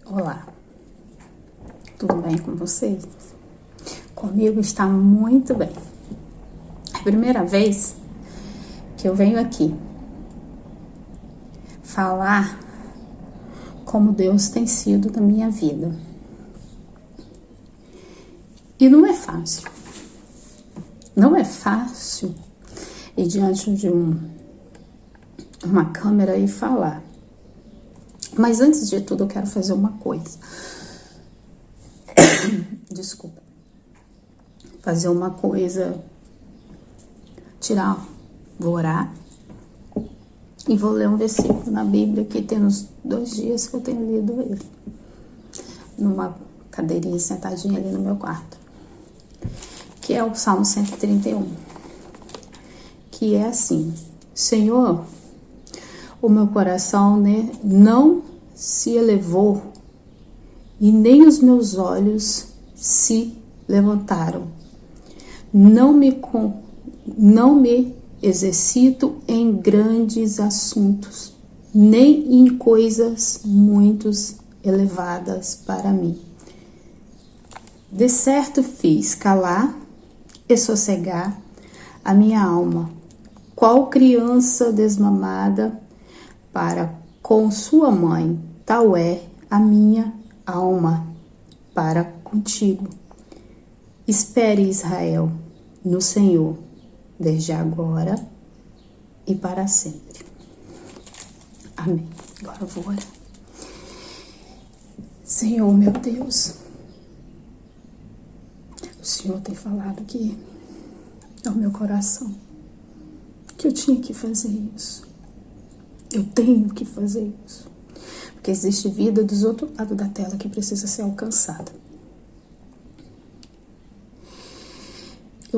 Olá, tudo bem com vocês? Comigo está muito bem. É a primeira vez que eu venho aqui falar como Deus tem sido na minha vida. E não é fácil. Não é fácil ir diante de uma câmera e falar. Mas antes de tudo eu quero fazer uma coisa. Desculpa. Fazer uma coisa. Vou orar. E vou ler um versículo na Bíblia que tem uns 2 dias que eu tenho lido ele. Numa cadeirinha sentadinha ali no meu quarto. Que é o Salmo 131. Que é assim: Senhor, o meu coração não se elevou e nem os meus olhos se levantaram. Não me exercito em grandes assuntos, nem em coisas muito elevadas para mim. De certo fiz calar e sossegar a minha alma, qual criança desmamada para com sua mãe, tal é a minha alma para contigo. Espere, Israel, no Senhor, desde agora e para sempre. Amém. Agora eu vou orar. Senhor, meu Deus, o Senhor tem falado que ao meu coração que eu tinha que fazer isso. Eu tenho que fazer isso. Porque existe vida dos outros lados da tela que precisa ser alcançada. A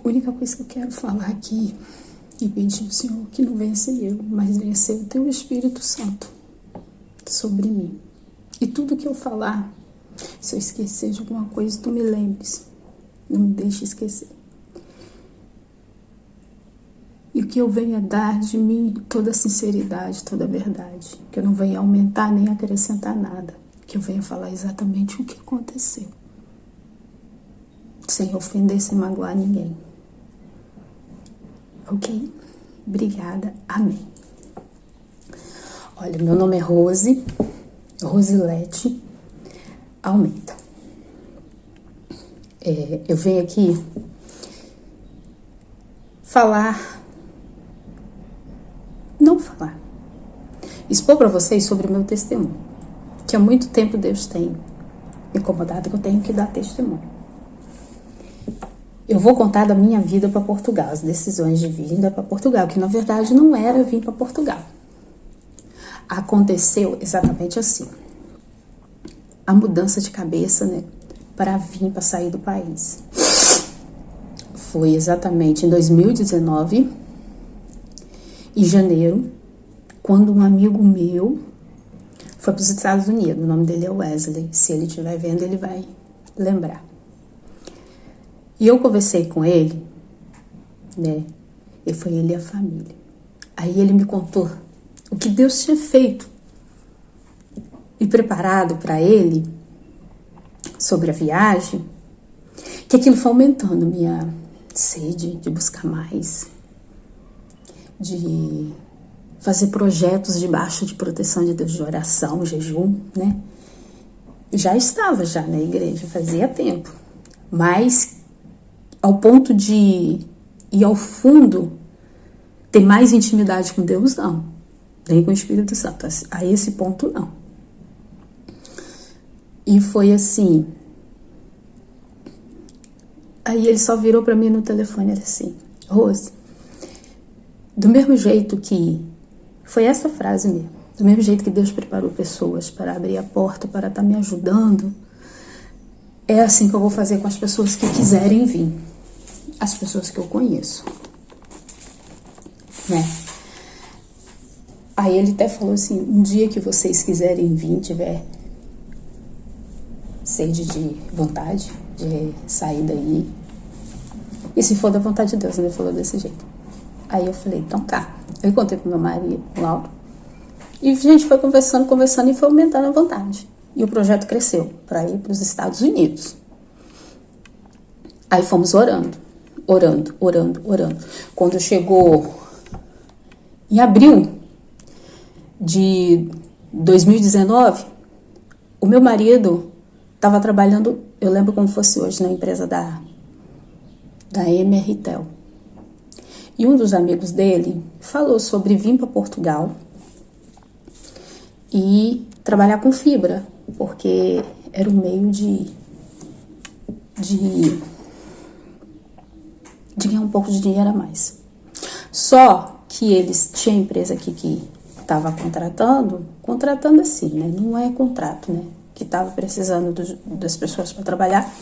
única coisa que eu quero falar aqui e pedir ao Senhor que não venha ser eu, mas venha ser o Teu Espírito Santo sobre mim. E tudo que eu falar, se eu esquecer de alguma coisa, Tu me lembres. Não me deixe esquecer. E o que eu venha dar de mim, toda a sinceridade, toda a verdade. Que eu não venha aumentar nem acrescentar nada. Que eu venha falar exatamente o que aconteceu. Sem ofender, sem magoar ninguém. Ok? Obrigada. Amém. Olha, meu nome é Rosilete Almeida. Eu venho aqui expor para vocês sobre o meu testemunho, que há muito tempo Deus tem me incomodado que eu tenho que dar testemunho. Eu vou contar da minha vida para Portugal, as decisões de vinda para Portugal, que na verdade não era vir para Portugal. Aconteceu exatamente assim. A mudança de cabeça, para sair do país. Foi exatamente em 2019, em janeiro, quando um amigo meu foi para os Estados Unidos. O nome dele é Wesley. Se ele estiver vendo, ele vai lembrar. E eu conversei com ele, e foi ele e a família. Aí ele me contou o que Deus tinha feito e preparado para ele sobre a viagem, que aquilo foi aumentando minha sede de buscar mais, de fazer projetos debaixo de proteção de Deus, de oração, jejum, Já estava na igreja, fazia tempo, mas ao ponto de ir ao fundo, ter mais intimidade com Deus, não, nem com o Espírito Santo, a esse ponto não. E foi assim. Aí ele só virou para mim no telefone, era assim: Rose, do mesmo jeito que... Foi essa frase mesmo. Do mesmo jeito que Deus preparou pessoas para abrir a porta, para estar me ajudando, é assim que eu vou fazer com as pessoas que quiserem vir. As pessoas que eu conheço. Aí ele até falou assim: um dia que vocês quiserem vir, tiver sede de vontade de sair daí, e se for da vontade de Deus, ele falou desse jeito. Aí eu falei: então tá. Eu contei pro meu marido, Lauro, E a gente foi conversando, conversando e foi aumentando a vontade. E o projeto cresceu para ir para os Estados Unidos. Aí fomos orando, orando, orando, orando. Quando chegou em abril de 2019, o meu marido estava trabalhando, eu lembro como fosse hoje, na empresa da MRTEL. E um dos amigos dele falou sobre vir para Portugal e trabalhar com fibra, porque era um meio de ganhar um pouco de dinheiro a mais. Só que eles tinham empresa aqui que estava contratando assim, né? Não é contrato, né? Que estava precisando das pessoas para trabalhar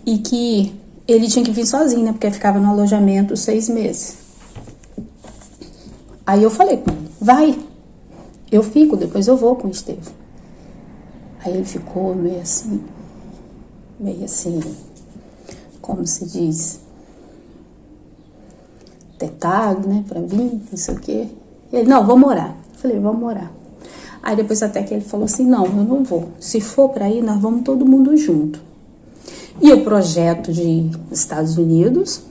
e que ele tinha que vir sozinho, né? Porque ficava no alojamento 6 meses. Aí eu falei com ele, vai, eu fico, depois eu vou com o Estevão. Aí ele ficou meio assim, como se diz, tentado, né, pra vir, não sei o quê. Ele, não, vamos morar. Eu falei, vamos morar. Aí depois até que ele falou assim, não, eu não vou. Se for pra ir, nós vamos todo mundo junto. E o projeto de Estados Unidos,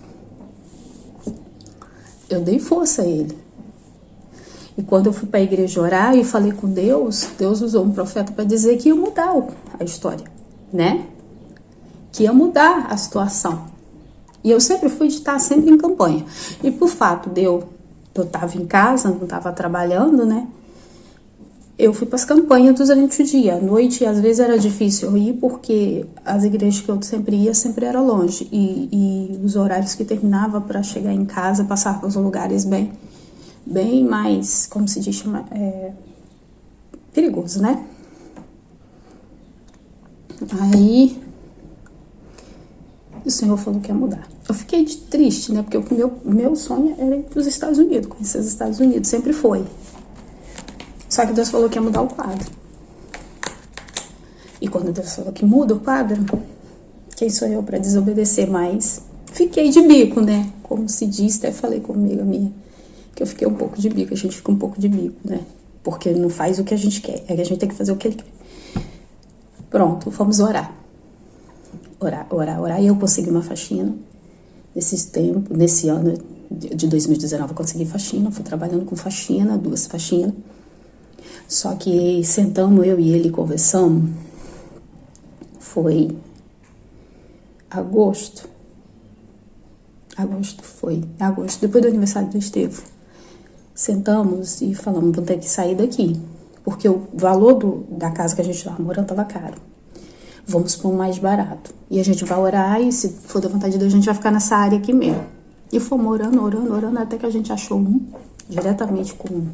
eu dei força a ele. E quando eu fui pra igreja orar e falei com Deus, Deus usou um profeta para dizer que ia mudar a história, né? Que ia mudar a situação. E eu sempre fui de estar sempre em campanha. E por fato de eu estava em casa, não estava trabalhando, né? Eu fui para as campanhas durante o dia. À noite, às vezes, era difícil eu ir, porque as igrejas que eu sempre ia, sempre era longe. E os horários que terminava para chegar em casa, passar para os lugares bem mais, como se diz, perigoso, né? Aí o Senhor falou que ia mudar. Eu fiquei triste, né? Porque o meu sonho era ir para os Estados Unidos, conhecer os Estados Unidos, sempre foi. Só que Deus falou que ia mudar o quadro. E quando Deus falou que muda o quadro, quem sou eu para desobedecer? Mas fiquei de bico, né? Como se diz, até falei com uma amiga minha, que eu fiquei um pouco de bico, a gente fica um pouco de bico, né? Porque ele não faz o que a gente quer, é que a gente tem que fazer o que ele quer. Pronto, vamos orar. Orar. E eu consegui uma faxina nesse ano de 2019 eu consegui faxina, fui trabalhando com faxina, 2 faxinas. Só que sentamos, eu e ele conversamos, foi agosto, depois do aniversário do Estevão. Sentamos e falamos, vamos ter que sair daqui, porque o valor da casa que a gente estava morando estava caro. Vamos para um mais barato. E a gente vai orar e, se for da vontade de Deus, a gente vai ficar nessa área aqui mesmo. E fomos orando, até que a gente achou diretamente com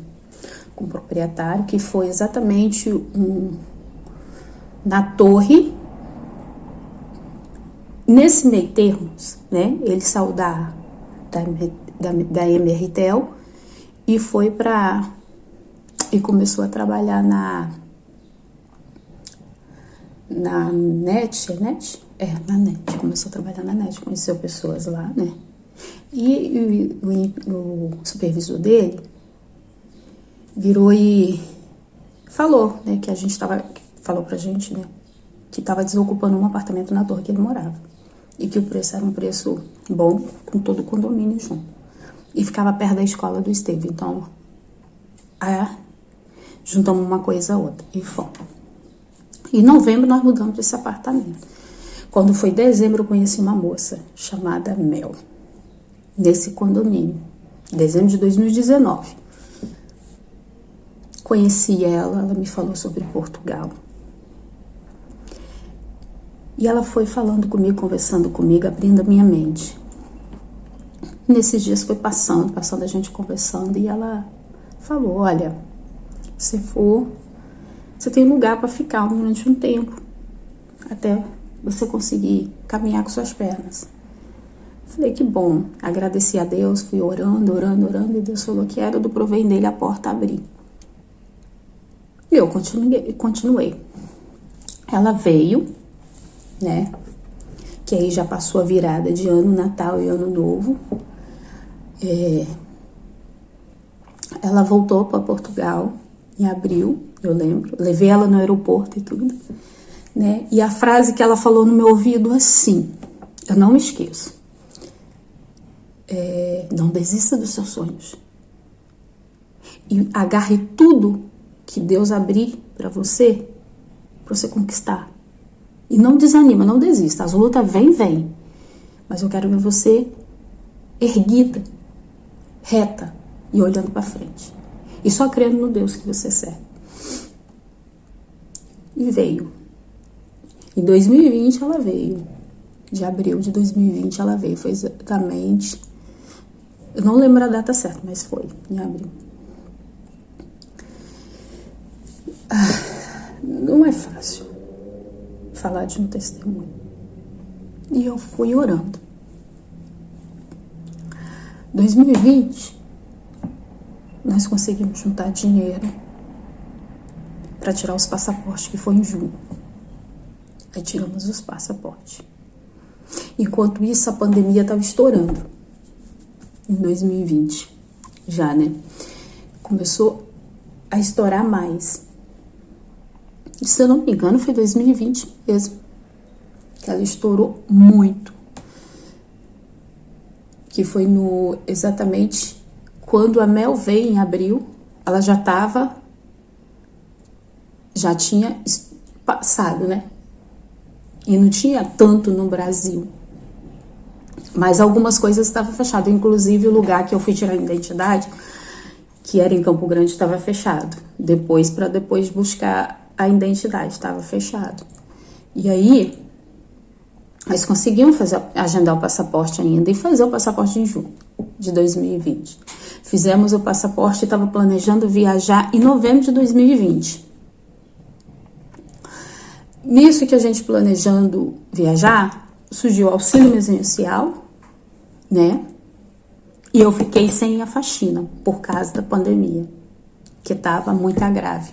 o proprietário, que foi exatamente na torre. Nesse meio termos, né? Ele saiu da MRTEL e foi e começou a trabalhar na NET, na NET, começou a trabalhar na NET, conheceu pessoas lá, né? E o supervisor dele virou e falou, né, que falou pra gente, né, que estava desocupando um apartamento na torre que ele morava. E que o preço era um preço bom, com todo o condomínio junto. E ficava perto da escola do Estevão. Então, juntamos uma coisa a outra e fomos. Em novembro, nós mudamos para esse apartamento. Quando foi dezembro, eu conheci uma moça chamada Mel, nesse condomínio. Dezembro de 2019. Conheci ela me falou sobre Portugal. E ela foi falando comigo, conversando comigo, abrindo a minha mente. Nesses dias foi passando a gente conversando, e ela falou, olha, se for, você tem lugar para ficar durante um tempo, até você conseguir caminhar com suas pernas. Falei, que bom. Agradeci a Deus, fui orando, e Deus falou que era do provém dele a porta abrir. E eu continuei. Ela veio, né? Que aí já passou a virada de ano, Natal e Ano Novo. Ela voltou para Portugal em abril, eu lembro. Levei ela no aeroporto e tudo, né? E a frase que ela falou no meu ouvido assim, eu não me esqueço. Não desista dos seus sonhos. E agarre tudo que Deus abrir para você conquistar. E não desanima, não desista. As lutas vêm. Mas eu quero ver você erguida, reta e olhando para frente. E só crendo no Deus que você serve. E veio. Em 2020 ela veio. De abril de 2020 ela veio. Foi exatamente... Eu não lembro a data certa, mas foi em abril. Não é fácil falar de um testemunho. E eu fui orando. 2020, nós conseguimos juntar dinheiro para tirar os passaportes, que foi em julho. Aí tiramos os passaportes. Enquanto isso, a pandemia estava estourando. Em 2020, já, né? Começou a estourar mais. E, se eu não me engano, foi 2020 mesmo. Que ela estourou muito. Que foi exatamente quando a Mel veio em abril, ela já tinha passado, né? E não tinha tanto no Brasil. Mas algumas coisas estavam fechadas. Inclusive o lugar que eu fui tirar a identidade, que era em Campo Grande, estava fechado. Para depois buscar a identidade, estava fechado. E aí, nós conseguimos agendar o passaporte ainda e fazer o passaporte em junho de 2020. Fizemos o passaporte e estava planejando viajar em novembro de 2020. Nisso que a gente planejando viajar, surgiu o auxílio emergencial, né? E eu fiquei sem a faxina por causa da pandemia, que estava muito grave.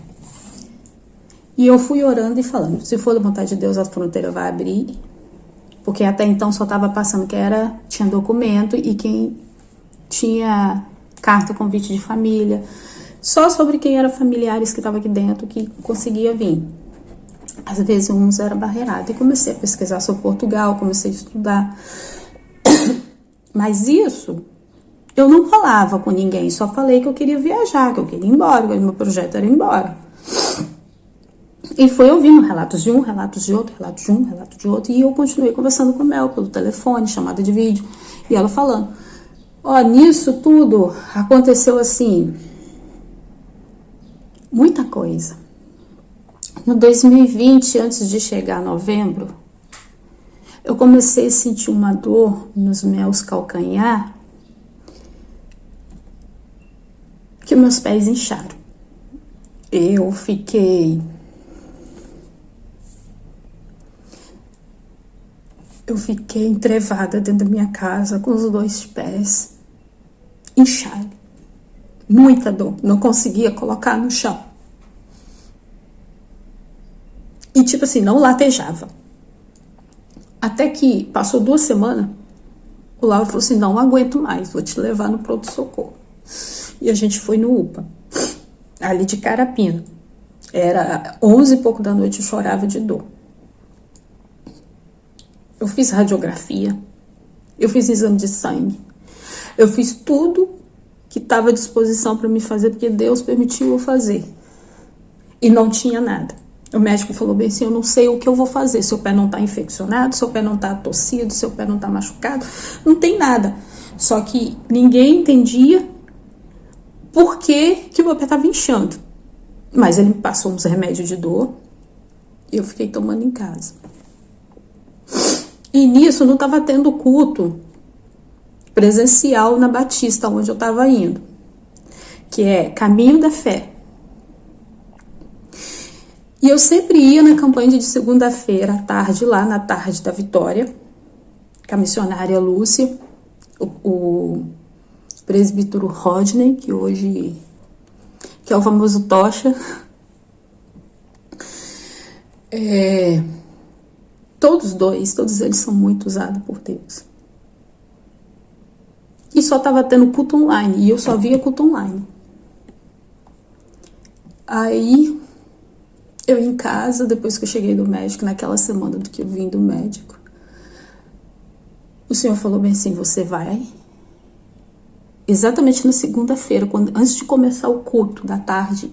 E eu fui orando e falando, se for da vontade de Deus, a fronteira vai abrir, porque até então só estava passando tinha documento e quem tinha carta, convite de família, só sobre quem era familiares que estava aqui dentro que conseguia vir. Às vezes uns era barreirado. E comecei a pesquisar sobre Portugal, comecei a estudar. Mas isso, eu não falava com ninguém, só falei que eu queria viajar, que eu queria ir embora, que o meu projeto era ir embora. E foi ouvindo relatos de um, relatos de outro, relatos de um, relato de outro, e eu continuei conversando com a Mel pelo telefone, chamada de vídeo, e ela falando, nisso tudo aconteceu assim, muita coisa. No 2020, antes de chegar a novembro, eu comecei a sentir uma dor nos meus calcanhar, que meus pés incharam. Eu fiquei entrevada dentro da minha casa com os 2 pés inchados. Muita dor, não conseguia colocar no chão. E tipo assim, não latejava. Até que passou 2 semanas, o Lauro falou assim, não aguento mais, vou te levar no pronto-socorro. E a gente foi no UPA, ali de Carapina. Era 11 e pouco da noite, eu chorava de dor. Eu fiz radiografia, eu fiz exame de sangue, eu fiz tudo que estava à disposição para me fazer, porque Deus permitiu eu fazer. E não tinha nada. O médico falou bem assim, eu não sei o que eu vou fazer, seu pé não está infeccionado, seu pé não está torcido, seu pé não está machucado, não tem nada. Só que ninguém entendia por que o meu pé estava inchando. Mas ele me passou uns remédios de dor e eu fiquei tomando em casa. E nisso não estava tendo culto presencial na Batista, onde eu estava indo, que é Caminho da Fé. E eu sempre ia na campanha de segunda-feira à tarde, lá na tarde da Vitória, com a missionária Lúcia, o presbítero Rodney, que é o famoso Tocha. Todos eles são muito usados por Deus. E só estava tendo culto online, e eu só via culto online. Aí, eu em casa, depois que eu cheguei do médico, naquela semana do que eu vim do médico, o Senhor falou bem assim, você vai... Exatamente na segunda-feira, antes de começar o culto da tarde,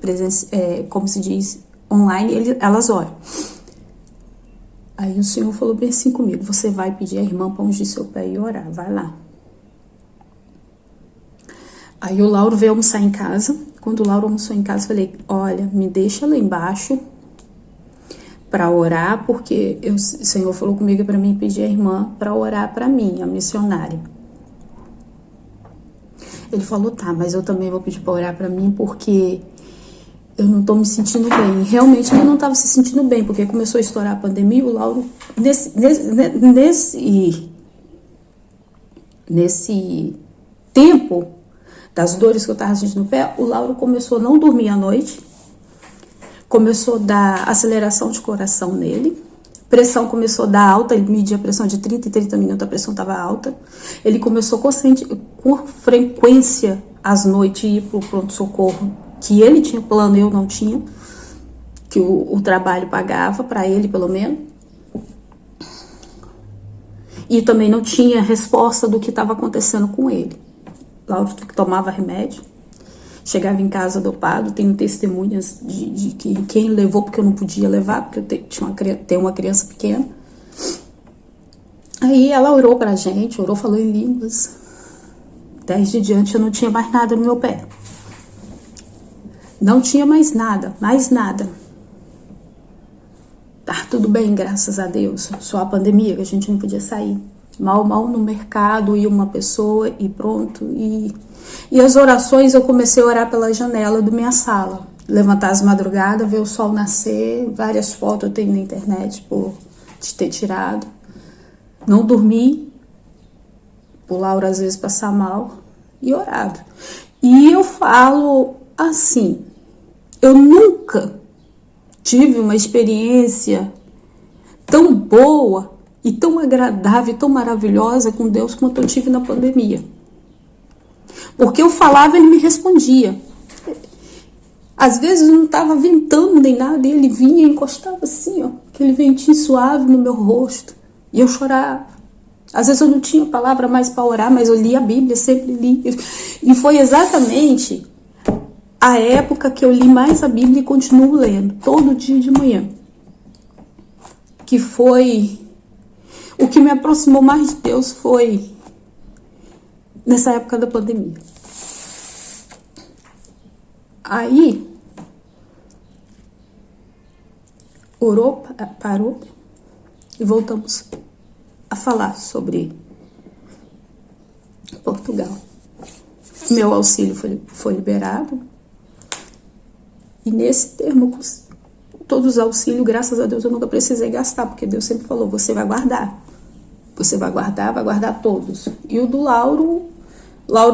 como se diz, online, elas oram. Aí o Senhor falou bem assim comigo, você vai pedir a irmã para ungir seu pé e orar, vai lá. Aí o Lauro veio almoçar em casa. Quando o Lauro almoçou em casa, eu falei, olha, me deixa lá embaixo para orar, porque o Senhor falou comigo para mim pedir a irmã para orar para mim, a missionária. Ele falou, tá, mas eu também vou pedir para orar para mim, porque eu não tô me sentindo bem. Realmente ele não estava se sentindo bem, porque começou a estourar a pandemia, o Lauro, nesse tempo das dores que eu estava sentindo no pé, o Lauro começou a não dormir à noite, começou a dar aceleração de coração nele, pressão começou a dar alta, ele media a pressão de 30 em 30 minutos, a pressão estava alta, ele começou com frequência às noites ir para o pronto-socorro, que ele tinha plano, eu não tinha, que o trabalho pagava para ele pelo menos, e também não tinha resposta do que estava acontecendo com ele. Lauro tomava remédio, chegava em casa dopado, tenho testemunhas de que quem levou, porque eu não podia levar, porque eu tenho uma criança pequena. Aí ela orou pra gente, falou em línguas. Desde em diante eu não tinha mais nada no meu pé. Não tinha mais nada. Tá tudo bem, graças a Deus. Só a pandemia, que a gente não podia sair. Mal no mercado, ia uma pessoa e pronto. E as orações, eu comecei a orar pela janela da minha sala. Levantar às madrugadas, ver o sol nascer. Várias fotos eu tenho na internet de ter tirado. Não dormi. Por Laura às vezes passar mal. E orado. E eu falo assim, eu nunca tive uma experiência tão boa e tão agradável e tão maravilhosa com Deus quanto eu tive na pandemia. Porque eu falava, ele me respondia. Às vezes eu não estava ventando nem nada, e ele vinha e encostava assim, ó, aquele ventinho suave no meu rosto. E eu chorava. Às vezes eu não tinha palavra mais para orar, mas eu li a Bíblia, sempre li. E foi exatamente a época que eu li mais a Bíblia e continuo lendo, todo dia de manhã. Que foi... O que me aproximou mais de Deus foi nessa época da pandemia. Aí, orou, parou e voltamos a falar sobre Portugal. Meu auxílio foi liberado. E nesse termo, todos os auxílios, graças a Deus, eu nunca precisei gastar, porque Deus sempre falou, você vai guardar. Você vai guardar todos. E o do Lauro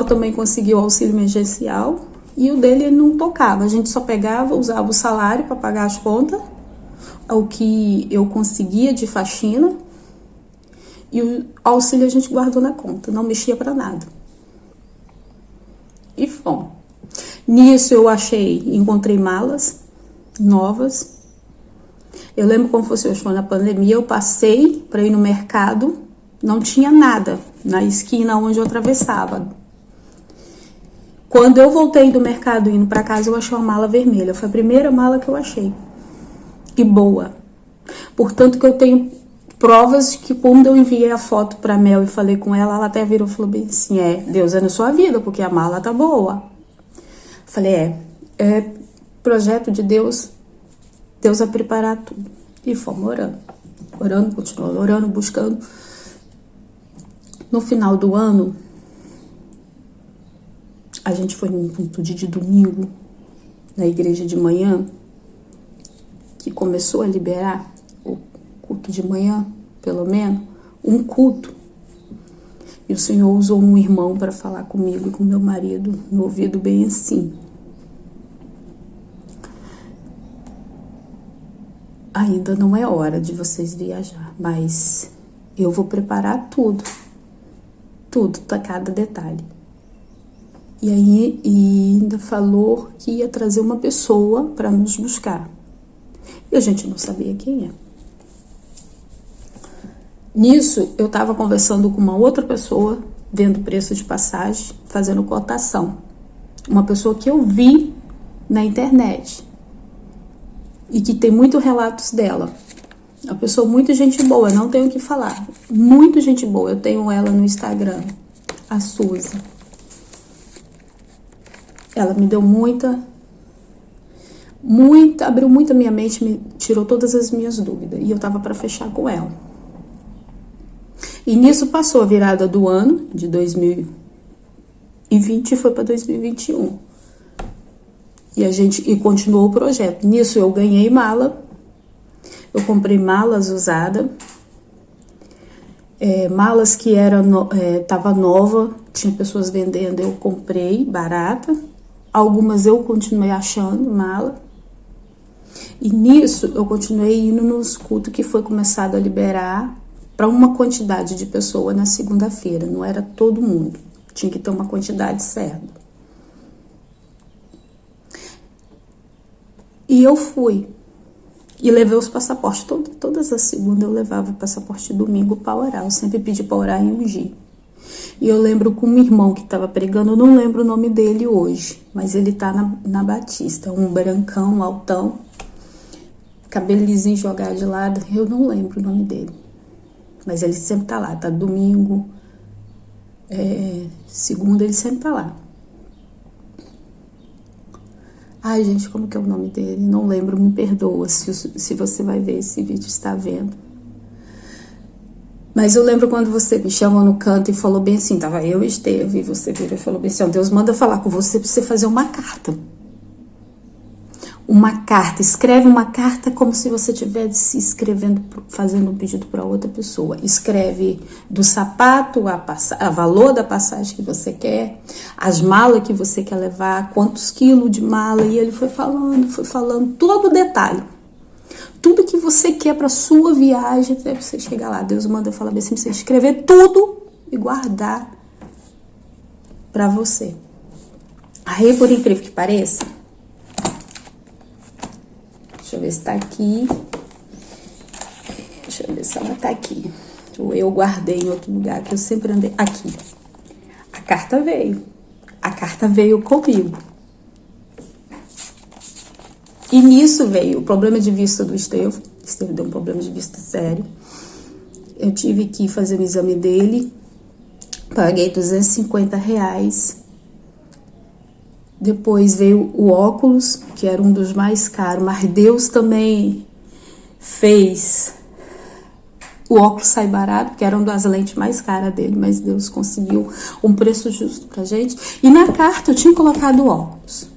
também conseguiu auxílio emergencial, e o dele ele não tocava. A gente só pegava, usava o salário para pagar as contas, o que eu conseguia de faxina, e o auxílio a gente guardou na conta, não mexia para nada. E bom, nisso eu encontrei malas novas. Eu lembro como fosse hoje, foi na pandemia, eu passei para ir no mercado, não tinha nada na esquina onde eu atravessava. Quando eu voltei do mercado indo para casa, eu achei uma mala vermelha. Foi a primeira mala que eu achei. E boa. Portanto, que eu tenho provas de que quando eu enviei a foto para Mel e falei com ela, ela até virou e falou bem assim, Deus é na sua vida, porque a mala tá boa. Falei, é projeto de Deus, Deus vai preparar tudo. E fomos orando, continuando orando, buscando. No final do ano, a gente foi num culto de domingo, na igreja de manhã, que começou a liberar o culto de manhã, pelo menos, um culto. E o Senhor usou um irmão para falar comigo e com meu marido, no ouvido bem assim. Ainda não é hora de vocês viajar, mas eu vou preparar tudo, cada detalhe. E aí e ainda falou que ia trazer uma pessoa para nos buscar. E a gente não sabia quem é. Nisso, eu estava conversando com uma outra pessoa, vendo preço de passagem, fazendo cotação. Uma pessoa que eu vi na internet e que tem muitos relatos dela. Uma pessoa muito gente boa, não tenho o que falar. Muito gente boa, eu tenho ela no Instagram, a Suzy. Ela me deu abriu muito a minha mente, me tirou todas as minhas dúvidas. E eu tava para fechar com ela. E nisso passou a virada do ano, de 2020, e foi para 2021. E continuou o projeto. Nisso eu ganhei mala. Eu comprei malas usadas. Malas que tava nova, tinha pessoas vendendo, eu comprei barata. Algumas eu continuei achando mala. E nisso eu continuei indo nos cultos que foi começado a liberar para uma quantidade de pessoas na segunda-feira. Não era todo mundo, tinha que ter uma quantidade certa. E eu fui. E levei os passaportes. Todas as segundas eu levava o passaporte domingo para orar. Eu sempre pedi para orar e ungir. E eu lembro com um irmão que estava pregando, eu não lembro o nome dele hoje, mas ele tá na Batista, um brancão, altão, cabelo lisinho jogado de lado, eu não lembro o nome dele. Mas ele sempre tá lá, tá domingo, segunda, ele sempre tá lá. Ai, gente, como que é o nome dele? Não lembro, me perdoa se você vai ver esse vídeo, está vendo. Mas eu lembro quando você me chamou no canto e falou bem assim, tava eu e Esteve, e você virou e falou bem assim, ó, Deus manda falar com você pra você fazer uma carta. Uma carta, escreve uma carta como se você estivesse escrevendo, fazendo um pedido para outra pessoa. Escreve do sapato, a valor da passagem que você quer, as malas que você quer levar, quantos quilos de mala. E ele foi falando todo o detalhe. Tudo que você quer para sua viagem até você chegar lá. Deus manda falar bem assim, você escrever tudo e guardar para você. Aí, por incrível que pareça, deixa eu ver se tá aqui. Deixa eu ver se ela tá aqui. Eu guardei em outro lugar que eu sempre andei. Aqui. A carta veio. A carta veio comigo. E nisso veio o problema de vista do Esteve. Esteve deu um problema de vista sério. Eu tive que fazer o exame dele. Paguei R$250. Depois veio o óculos, que era um dos mais caros. Mas Deus também fez o óculos sair barato, que era uma das lentes mais caras dele. Mas Deus conseguiu um preço justo pra gente. E na carta eu tinha colocado o óculos.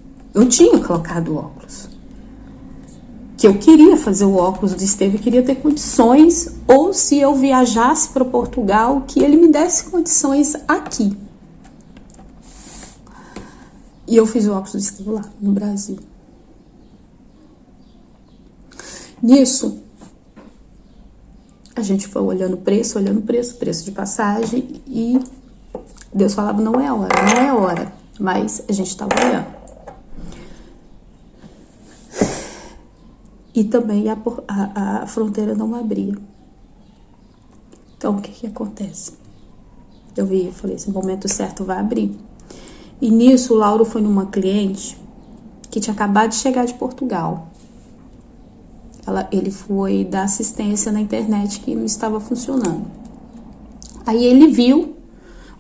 Que eu queria fazer o óculos do Esteve, queria ter condições, ou se eu viajasse para Portugal, que ele me desse condições aqui. E eu fiz o óculos do Esteve lá, no Brasil. Nisso, a gente foi olhando preço de passagem, e Deus falava, não é hora, mas a gente estava olhando. E também a fronteira não abria. Então, o que acontece? Eu falei, esse momento certo vai abrir. E nisso, o Lauro foi numa cliente que tinha acabado de chegar de Portugal. Ele foi dar assistência na internet que não estava funcionando. Aí ele viu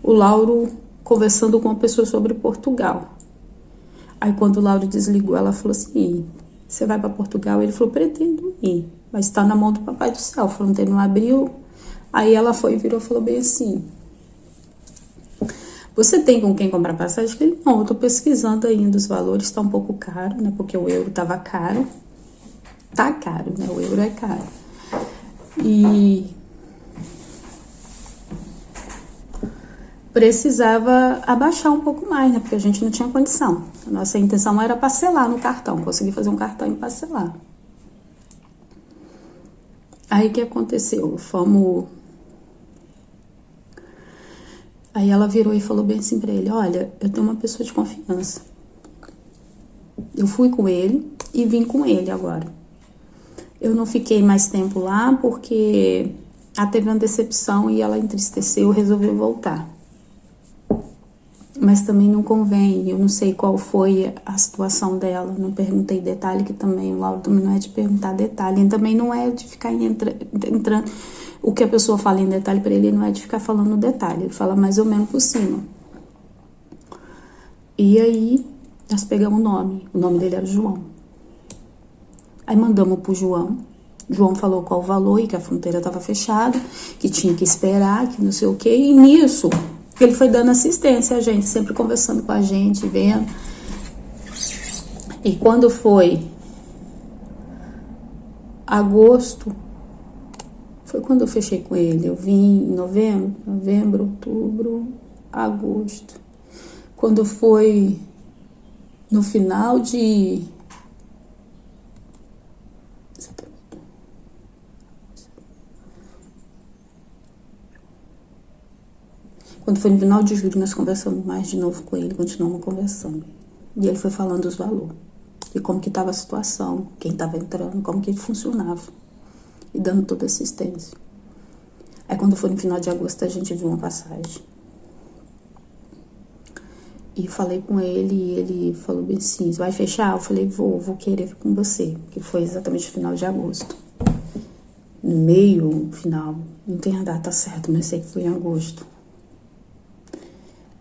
o Lauro conversando com uma pessoa sobre Portugal. Aí quando o Lauro desligou, ela falou assim, você vai para Portugal? Ele falou, pretendo ir, mas está na mão do Papai do Céu, a fronteira não abriu. Aí ela virou e falou bem assim, você tem com quem comprar passagem? Ele, não, eu tô pesquisando ainda os valores, está um pouco caro, né, porque o euro tava caro. Tá caro, né, o euro é caro. E precisava abaixar um pouco mais, né? Porque a gente não tinha condição. A nossa intenção era parcelar no cartão, conseguir fazer um cartão e parcelar. Aí o que aconteceu? Aí ela virou e falou bem assim pra ele: olha, eu tenho uma pessoa de confiança. Eu fui com ele e vim com ele agora. Eu não fiquei mais tempo lá porque ela teve uma decepção e ela entristeceu e resolveu voltar. Mas também não convém, eu não sei qual foi a situação dela, não perguntei detalhe, que também o Lauro também não é de perguntar detalhe, e também não é de ficar entrando, o que a pessoa fala em detalhe para ele não é de ficar falando detalhe, ele fala mais ou menos por cima. E aí, nós pegamos o nome dele era João. Aí mandamos pro João falou qual o valor e que a fronteira estava fechada, que tinha que esperar, que não sei o que, e nisso ele foi dando assistência a gente, sempre conversando com a gente, vendo. E quando foi agosto, foi quando eu fechei com ele. Eu vim em novembro, outubro, agosto. Quando foi no final de Quando foi no final de julho, nós conversamos mais de novo com ele, continuamos conversando. E ele foi falando os valores, e como que estava a situação, quem estava entrando, como que ele funcionava, e dando toda assistência. Aí quando foi no final de agosto, a gente viu uma passagem. E falei com ele, e ele falou bem assim: vai fechar? Eu falei: vou querer vir com você, que foi exatamente no final de agosto. No meio, final, não tem a data certa, mas sei que foi em agosto.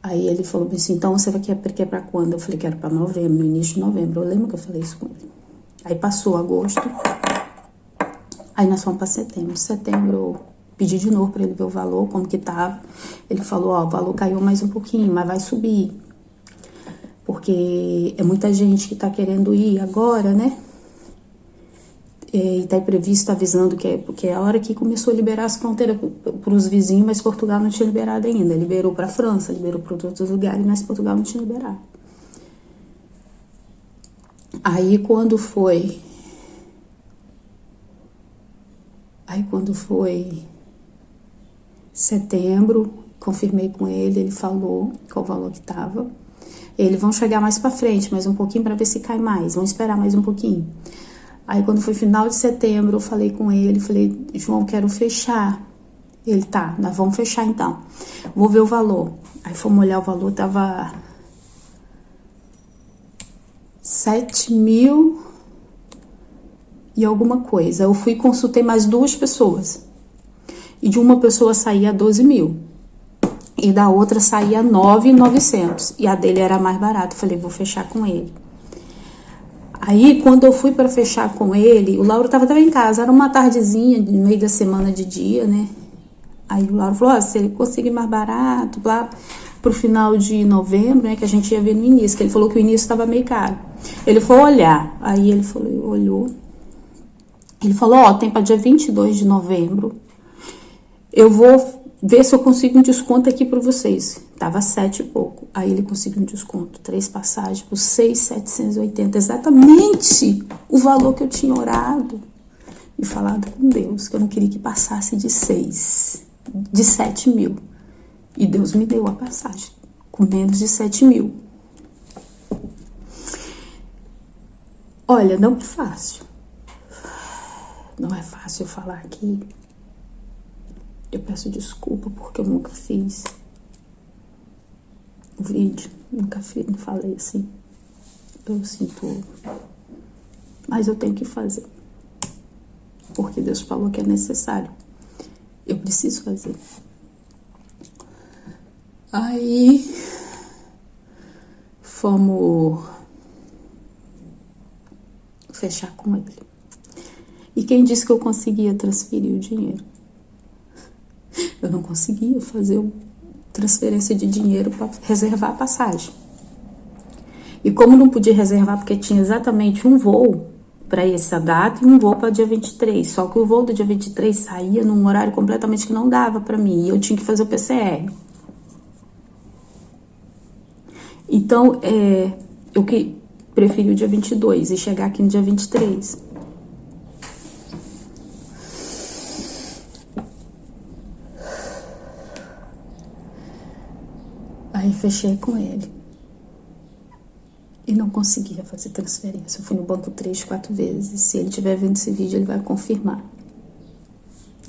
Aí ele falou assim: então você vai querer pra quando? Eu falei: quero pra novembro, no início de novembro. Eu lembro que eu falei isso com ele. Aí passou agosto, aí nós fomos pra setembro. Setembro eu pedi de novo pra ele ver o valor, como que tava. Ele falou: ó, o valor caiu mais um pouquinho, mas vai subir. Porque é muita gente que tá querendo ir agora, né? E tá previsto, avisando porque é a hora que começou a liberar as fronteiras para os vizinhos, mas Portugal não tinha liberado ainda. Liberou para a França, liberou para outros lugares, mas Portugal não tinha liberado. Aí quando foi setembro, confirmei com ele falou qual o valor que tava. Eles vão chegar mais para frente, mais um pouquinho, para ver se cai mais, vão esperar mais um pouquinho. Aí quando foi final de setembro, eu falei com ele, falei: João, quero fechar. Ele: tá, nós vamos fechar então. Vou ver o valor. Aí fomos olhar o valor, tava 7.000 e alguma coisa. Eu fui e consultei mais 2 pessoas. E de uma pessoa saía 12.000. E da outra saía 9.900. E a dele era mais barata. Falei: vou fechar com ele. Aí, quando eu fui para fechar com ele, o Lauro tava em casa, era uma tardezinha, no meio da semana de dia, né? Aí o Lauro falou: se ele conseguir mais barato, lá pro final de novembro, né, que a gente ia ver no início, que ele falou que o início estava meio caro. Ele foi olhar, aí ele falou, olhou, ele falou: tem para dia 22 de novembro, eu vou ver se eu consigo um desconto aqui para vocês. Tava 7 e pouco. Aí ele conseguiu um desconto, 3 passagens por 6.780, exatamente o valor que eu tinha orado e falado com Deus, que eu não queria que passasse de 7.000. E Deus me deu a passagem com menos de 7.000. Olha, não é fácil. Não é fácil falar aqui. Eu peço desculpa porque eu nunca fiz o vídeo, nunca falei assim. Eu sinto, mas eu tenho que fazer, porque Deus falou que é necessário. Eu preciso fazer. Aí fomos fechar com ele. E quem disse que eu conseguia transferir o dinheiro? Eu não conseguia fazer transferência de dinheiro para reservar a passagem. E como não podia reservar, porque tinha exatamente um voo para essa data e um voo para dia 23. Só que o voo do dia 23 saía num horário completamente que não dava para mim. E eu tinha que fazer o PCR. Então, eu que preferi o dia 22 e chegar aqui no dia 23. fechei com ele. E não conseguia fazer transferência. Eu fui no banco 3, 4 vezes. Se ele estiver vendo esse vídeo, ele vai confirmar.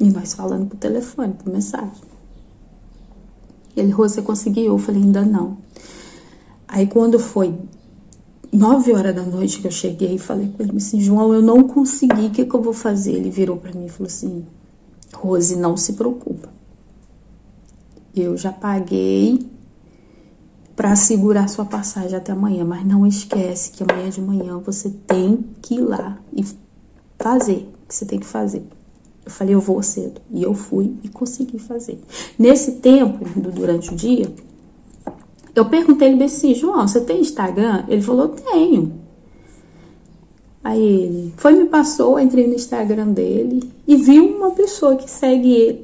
E nós falando por telefone, por mensagem. Ele, Rô, você conseguiu? Eu falei, ainda não. Aí quando foi 9 horas da noite que eu cheguei, falei com ele assim, João, eu não consegui, o que eu vou fazer? Ele virou pra mim e falou assim, Rose, não se preocupa. Eu já paguei para segurar sua passagem até amanhã, mas não esquece que amanhã de manhã você tem que ir lá e fazer o que você tem que fazer. Eu falei, eu vou cedo. E eu fui e consegui fazer. Nesse tempo, durante o dia, eu perguntei ele assim, João, você tem Instagram? Ele falou, tenho. Aí ele me passou, entrei no Instagram dele e vi uma pessoa que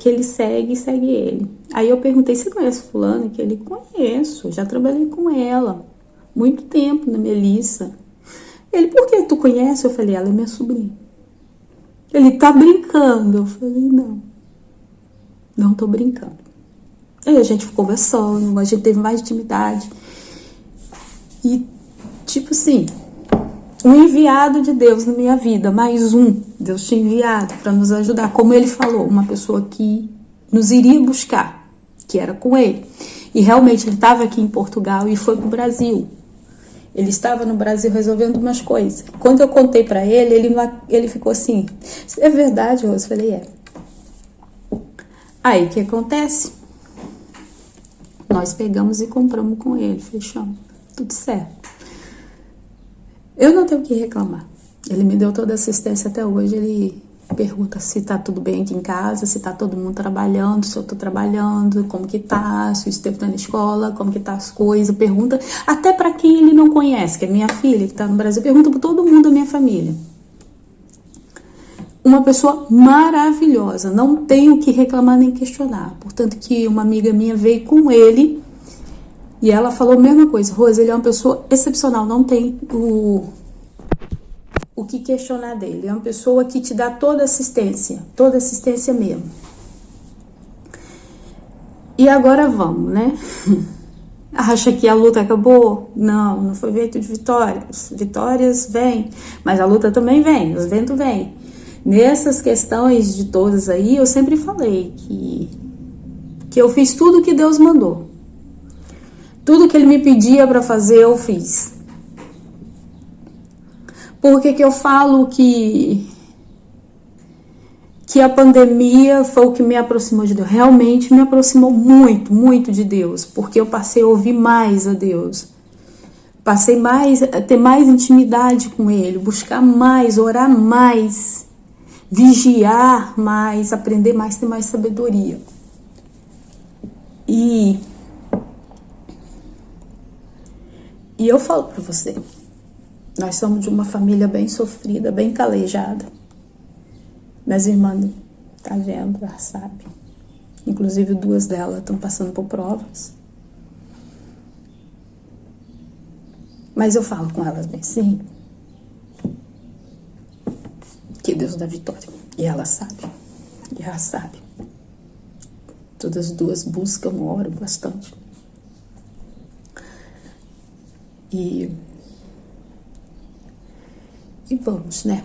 ele segue ele. Aí eu perguntei, você conhece fulano? Que ele, conheço, já trabalhei com ela, muito tempo na Melissa. Ele, por que tu conhece? Eu falei, ela é minha sobrinha. Ele, tá brincando? Eu falei, não tô brincando. Aí a gente ficou conversando, a gente teve mais intimidade. E, tipo assim, um enviado de Deus na minha vida, mais um, Deus tinha enviado para nos ajudar. Como ele falou, uma pessoa que nos iria buscar, que era com ele. E realmente ele estava aqui em Portugal e foi pro Brasil. Ele estava no Brasil resolvendo umas coisas. Quando eu contei para ele ficou assim, é verdade, Rose? Eu falei, é. Aí, o que acontece? Nós pegamos e compramos com ele, fechamos. Tudo certo. Eu não tenho o que reclamar. Ele me deu toda a assistência até hoje. Ele pergunta se tá tudo bem aqui em casa, se tá todo mundo trabalhando, se eu tô trabalhando, como que tá, se o Estevam tá na escola, como que tá as coisas. Pergunta até pra quem ele não conhece, que é minha filha, que tá no Brasil. Pergunta pra todo mundo da minha família. Uma pessoa maravilhosa. Não tenho o que reclamar nem questionar. Portanto, que uma amiga minha veio com ele e ela falou a mesma coisa. Rose, ele é uma pessoa excepcional. Não tem o que questionar dele. É uma pessoa que te dá toda assistência mesmo. E agora vamos, né? Acha que a luta acabou? Não foi vento de vitórias. Vitórias vêm, mas a luta também vem, os ventos vêm. Nessas questões de todas aí, eu sempre falei que eu fiz tudo que Deus mandou. Tudo que Ele me pedia para fazer, eu fiz. Por que eu falo que a pandemia foi o que me aproximou de Deus? Realmente me aproximou muito, muito de Deus, porque eu passei a ouvir mais a Deus. Passei a ter mais intimidade com Ele, buscar mais, orar mais, vigiar mais, aprender mais, ter mais sabedoria. E eu falo para você, nós somos de uma família bem sofrida, bem calejada. Minhas irmãs, tá vendo, já sabe. Inclusive 2 delas estão passando por provas. Mas eu falo com elas bem sim, que Deus dá vitória. E ela sabe. Todas as 2 buscam, oram bastante. E vamos, né?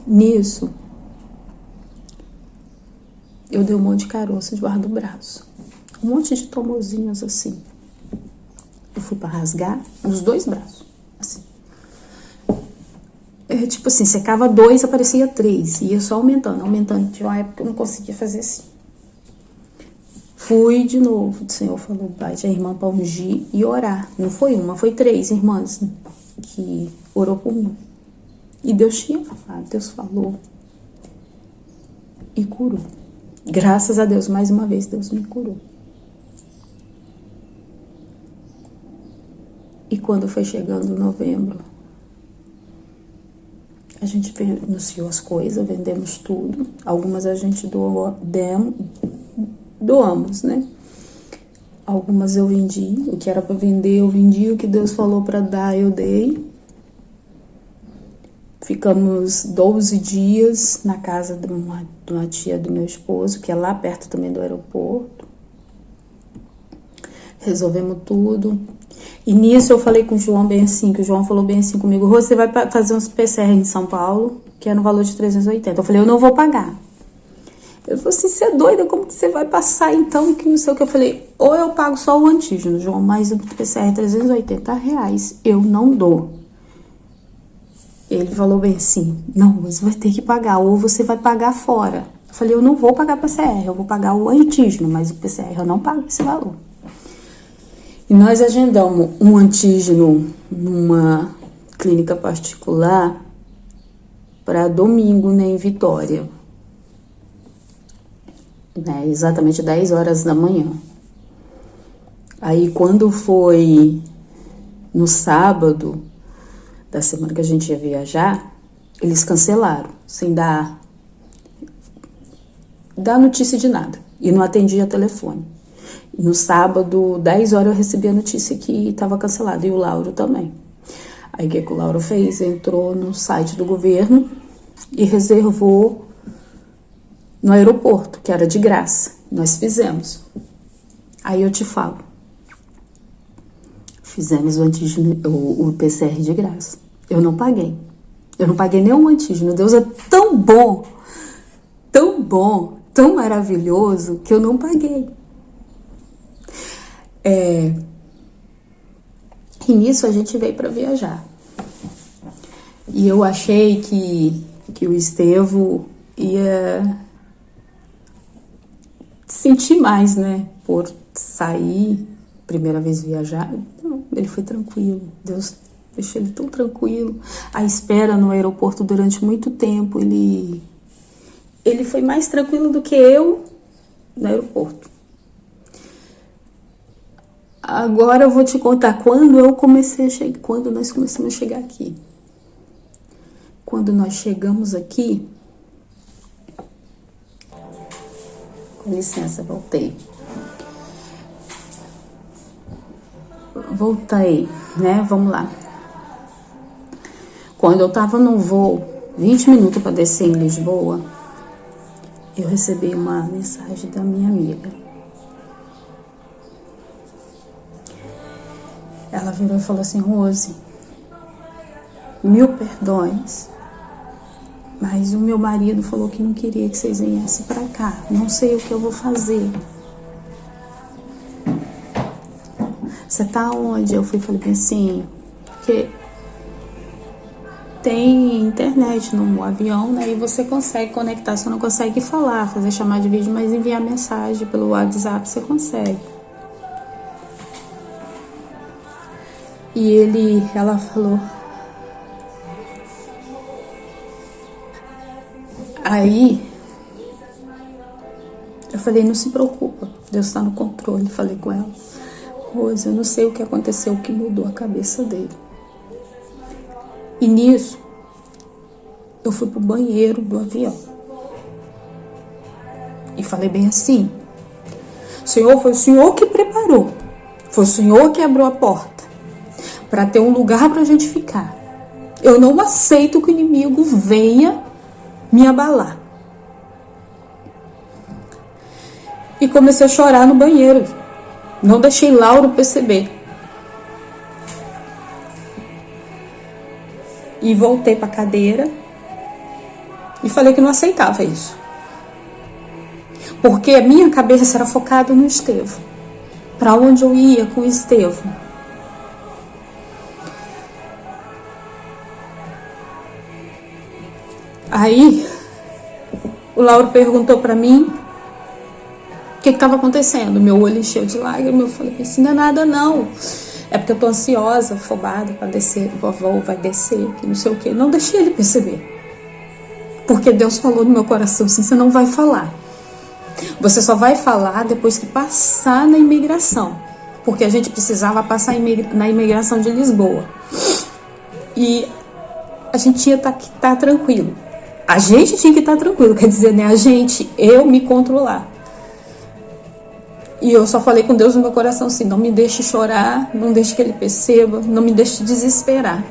Nisso, eu dei um monte de caroço debaixo do braço. Um monte de tomozinhos assim. Eu fui pra rasgar os 2 braços. Assim. Tipo assim, secava 2, aparecia 3. Ia só aumentando. Tinha uma época que eu não conseguia fazer assim. Fui de novo. O Senhor falou, bate a irmã pra ungir e orar. Não foi uma, foi 3 irmãs que orou por mim. E Deus tinha falado, Deus falou. E curou. Graças a Deus, mais uma vez, Deus me curou. E quando foi chegando novembro, a gente anunciou as coisas, vendemos tudo. Algumas a gente doamos, né? Algumas eu vendi, o que era para vender eu vendi, o que Deus falou para dar eu dei. Ficamos 12 dias na casa de uma tia do meu esposo, que é lá perto também do aeroporto. Resolvemos tudo. E nisso eu falei com o João bem assim, que o João falou bem assim comigo: você vai fazer uns PCR em São Paulo, que é no valor de 380. Eu falei: eu não vou pagar. Ele falou assim: você é doida? Como que você vai passar então? E que não sei o que. Eu falei: ou eu pago só o antígeno, João, mas o PCR é 380 reais. Eu não dou. Ele falou bem assim: não, você vai ter que pagar, ou você vai pagar fora. Eu falei: eu não vou pagar PCR, eu vou pagar o antígeno, mas o PCR eu não pago esse valor. E nós agendamos um antígeno numa clínica particular para domingo, né, em Vitória. Né, exatamente 10 horas da manhã. Aí quando foi no sábado da semana que a gente ia viajar, eles cancelaram, sem dar notícia de nada. E não atendia telefone. No sábado, 10 horas, eu recebi a notícia que estava cancelado. E o Lauro também. Aí o que o Lauro fez? Entrou no site do governo e reservou no aeroporto, que era de graça. Nós fizemos. Aí eu te falo. Fizemos o antígeno, o PCR de graça. Eu não paguei. Eu não paguei nenhum antígeno. Deus é tão bom, tão maravilhoso, que eu não paguei. E nisso a gente veio para viajar. E eu achei que o Estevão ia sentir mais, né? Por sair, primeira vez viajar. Não, ele foi tranquilo. Deus deixou ele tão tranquilo. A espera no aeroporto durante muito tempo. Ele foi mais tranquilo do que eu no aeroporto. Agora eu vou te contar quando nós começamos a chegar aqui. Quando nós chegamos aqui... Com licença, voltei. Voltei, né? Vamos lá. Quando eu tava no voo, 20 minutos para descer em Lisboa, eu recebi uma mensagem da minha amiga. Ela virou e falou assim: Rose, 1000 perdões, mas o meu marido falou que não queria que vocês viessem pra cá. Não sei o que eu vou fazer. Você tá onde? Eu falei bem assim, porque tem internet no avião, né? E você consegue conectar, você não consegue falar, fazer chamada de vídeo, mas enviar mensagem pelo WhatsApp você consegue. E ela falou... Aí, eu falei: não se preocupa, Deus está no controle. Falei com ela: Rose, eu não sei o que aconteceu, o que mudou a cabeça dele. E nisso, eu fui pro banheiro do avião. E falei bem assim: Senhor, foi o Senhor que preparou. Foi o Senhor que abriu a porta para ter um lugar pra gente ficar. Eu não aceito que o inimigo venha me abalar. E comecei a chorar no banheiro. Não deixei Lauro perceber. E voltei para a cadeira e falei que não aceitava isso. Porque a minha cabeça era focada no Estevão. Para onde eu ia com o Estevão? Aí, o Lauro perguntou para mim o que estava acontecendo. Meu olho encheu de lágrimas. Eu falei assim: não é nada não. É porque eu tô ansiosa, afobada para descer. O avô vai descer, que não sei o quê. Não deixei ele perceber. Porque Deus falou no meu coração assim: você não vai falar. Você só vai falar depois que passar na imigração. Porque a gente precisava passar na imigração de Lisboa. E a gente tinha que estar tranquilo. A gente tinha que estar tranquilo, quer dizer, né? Eu me controlar. E eu só falei com Deus no meu coração assim: não me deixe chorar, não deixe que ele perceba, não me deixe desesperar.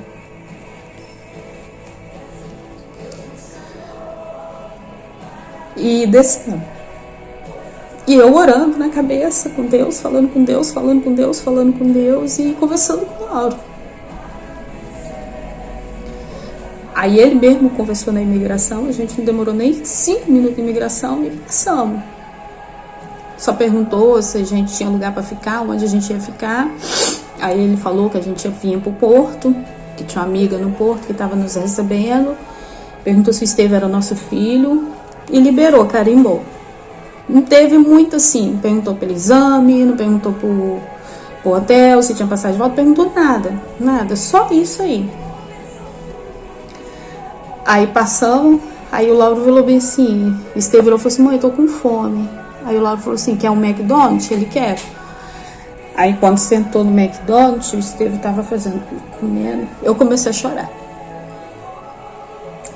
E descemos. E eu orando na cabeça com Deus, falando com Deus, falando com Deus, falando com Deus e conversando com o Lauro. Aí ele mesmo conversou na imigração, a gente não demorou nem 5 minutos de imigração e passamos. Só perguntou se a gente tinha lugar para ficar, onde a gente ia ficar. Aí ele falou que a gente ia vir pro Porto, que tinha uma amiga no Porto que estava nos recebendo. Perguntou se o Estevão era nosso filho e liberou, carimbou. Não teve muito assim, perguntou pelo exame, não perguntou pro hotel, se tinha passagem de volta, perguntou nada, só isso aí. Aí passamos, aí o Lauro falou bem assim, o Estevão falou assim, mãe, eu tô com fome. Aí o Lauro falou assim, quer um McDonald's? Ele quer. Aí quando sentou no McDonald's, o Estevão tava comendo, eu comecei a chorar.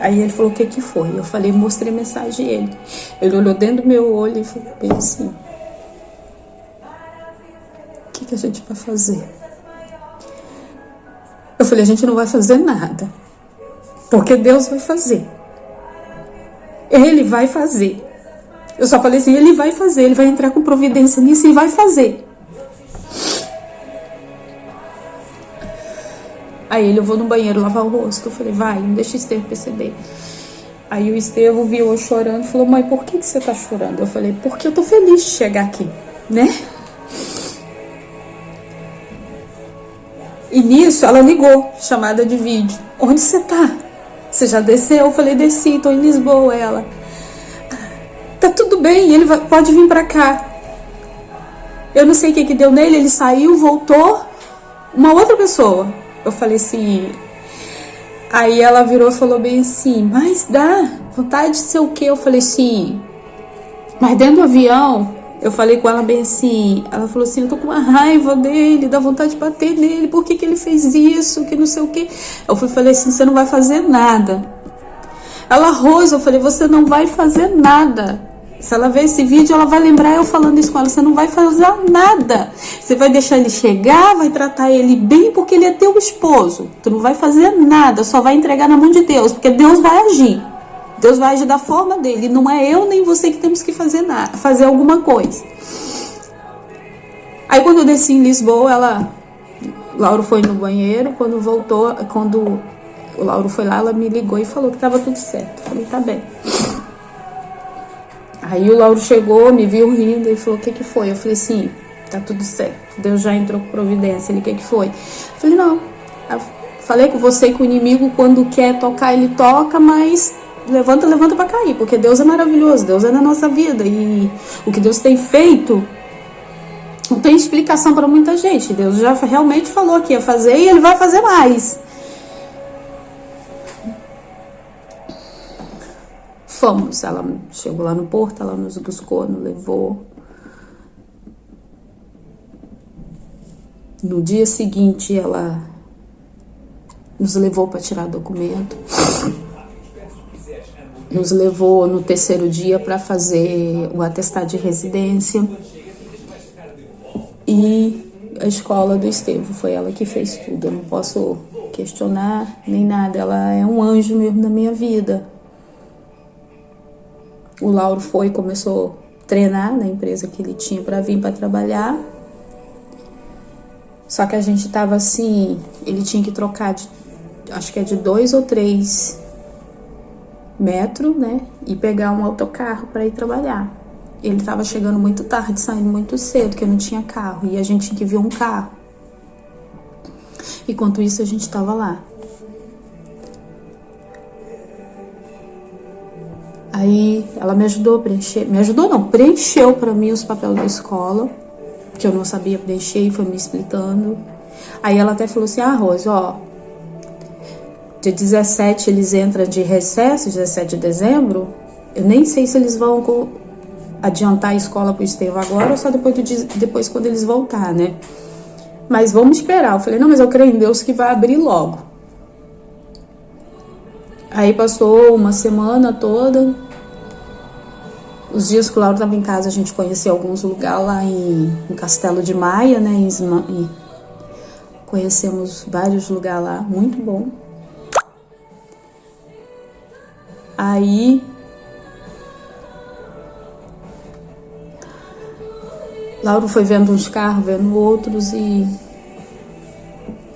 Aí ele falou, o que foi? Eu falei, mostrei a mensagem a ele. Ele olhou dentro do meu olho e falou bem assim, o que a gente vai fazer? Eu falei, a gente não vai fazer nada, porque Deus vai fazer. Ele vai fazer. Eu só falei assim, ele vai fazer, ele vai entrar com providência nisso e vai fazer. Aí ele, eu vou no banheiro lavar o rosto. Eu falei, vai, não deixa o Estevão perceber. Aí o Estevão viu eu chorando e falou, mãe, por que você tá chorando? Eu falei, porque eu tô feliz de chegar aqui, né? E nisso ela ligou, chamada de vídeo. Onde você tá? Você já desceu? Eu falei, desci, tô em Lisboa. Ela, tá tudo bem, ele pode vir pra cá. Eu não sei o que deu nele, ele saiu, voltou, uma outra pessoa. Eu falei assim, aí ela virou e falou bem assim, mas dá vontade de ser o quê? Eu falei assim, mas dentro do avião, eu falei com ela bem assim, ela falou assim, eu tô com uma raiva dele, dá vontade de bater nele, por que ele fez isso, que não sei o quê. Eu falei assim, você não vai fazer nada. Ela, Rosa, eu falei, você não vai fazer nada. Se ela ver esse vídeo, ela vai lembrar eu falando isso com ela. Você não vai fazer nada. Você vai deixar ele chegar, vai tratar ele bem, porque ele é teu esposo. Tu não vai fazer nada, só vai entregar na mão de Deus, porque Deus vai agir. Deus vai agir da forma dele. Não é eu nem você que temos que fazer nada, fazer alguma coisa. Aí quando eu desci em Lisboa, Lauro foi no banheiro. Quando voltou, quando o Lauro foi lá, ela me ligou e falou que tava tudo certo. Eu falei, tá bem. Aí o Lauro chegou, me viu rindo e falou, o que foi? Eu falei assim, tá tudo certo, Deus já entrou com providência. Ele, o que foi? Eu falei, não, eu falei com você que o inimigo quando quer tocar, ele toca, mas levanta pra cair, porque Deus é maravilhoso, Deus é na nossa vida e o que Deus tem feito não tem explicação para muita gente. Deus já realmente falou que ia fazer e ele vai fazer mais. Fomos, ela chegou lá no Porto, ela nos buscou, nos levou. No dia seguinte, ela nos levou para tirar documento. Nos levou no terceiro dia para fazer o atestado de residência. E a escola do Estevão, foi ela que fez tudo. Eu não posso questionar nem nada. Ela é um anjo mesmo na minha vida. O Lauro começou a treinar na empresa que ele tinha para vir para trabalhar. Só que a gente tava assim, ele tinha que trocar acho que é de 2 ou 3 metros, né? E pegar um autocarro para ir trabalhar. Ele tava chegando muito tarde, saindo muito cedo, porque não tinha carro. E a gente tinha que ver um carro. Enquanto isso, a gente tava lá. Aí ela me ajudou a preencher, preencheu para mim os papéis da escola, que eu não sabia preencher e foi me explicando. Aí ela até falou assim, Rosa, ó, dia 17 eles entram de recesso, 17 de dezembro, eu nem sei se eles vão adiantar a escola pro Estevão agora ou só depois quando eles voltar, né? Mas vamos esperar. Eu falei, não, mas eu creio em Deus que vai abrir logo. Aí passou uma semana toda. Os dias que o Lauro estava em casa, a gente conheceu alguns lugares lá em Castelo de Maia, né? E conhecemos vários lugares lá, muito bom. Aí Lauro foi vendo uns carros, vendo outros e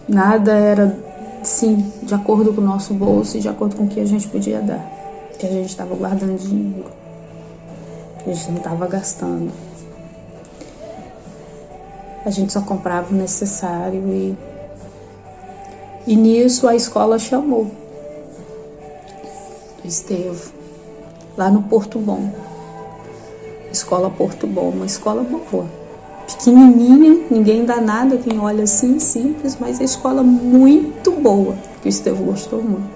nada era, sim, de acordo com o nosso bolso e de acordo com o que a gente podia dar. Que a gente estava guardando dinheiro. A gente não estava gastando. A gente só comprava o necessário e nisso a escola chamou o Estevão, lá no Porto Bom. Escola Porto Bom, uma escola boa. Pequenininha, ninguém dá nada, quem olha assim, simples, mas a escola muito boa, que o Estevão gostou muito.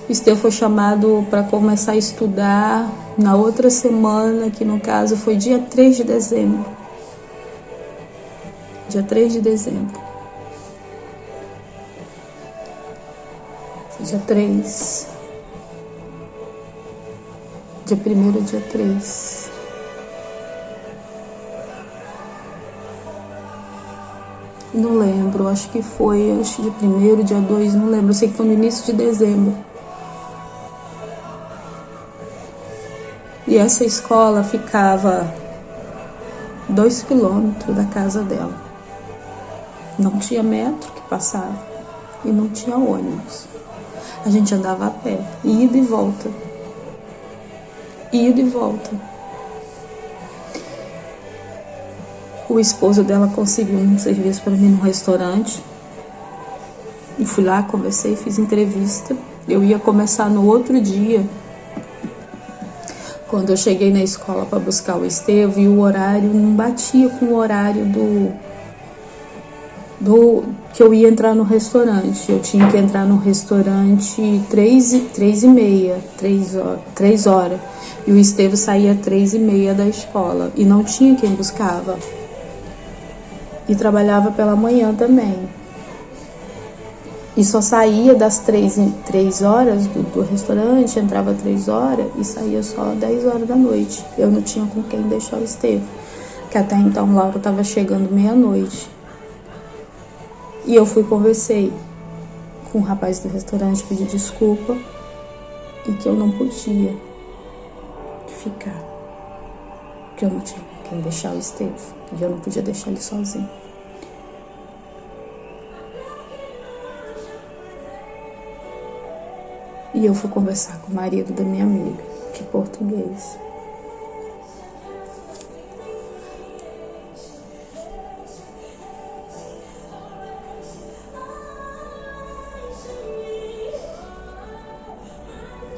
O Estevão foi chamado para começar a estudar na outra semana, que no caso foi dia 3 de dezembro. Dia 3 de dezembro. Foi dia 3. Dia 1º, dia 3. Não lembro, acho que foi, dia 1º, dia 2, não lembro. Eu sei que foi no início de dezembro. E essa escola ficava 2 quilômetros da casa dela. Não tinha metro que passava e não tinha ônibus. A gente andava a pé, ida e volta. Ida e volta. O esposo dela conseguiu um serviço para mim no restaurante. E fui lá, conversei, fiz entrevista. Eu ia começar no outro dia. Quando eu cheguei na escola para buscar o Estevão, e o horário não batia com o horário do que eu ia entrar no restaurante. Eu tinha que entrar no restaurante 3 horas. E o Estevão saía 3h30 da escola. E não tinha quem buscava. E trabalhava pela manhã também. E só saía das 3 horas do restaurante, entrava 3 horas e saía só 10 horas da noite. Eu não tinha com quem deixar o Estevão, que até então Laura estava chegando meia-noite. E eu conversei com o rapaz do restaurante, pedi desculpa e que eu não podia ficar, que eu não tinha com quem deixar o Estevão e eu não podia deixar ele sozinho. E eu fui conversar com o marido da minha amiga, que é português.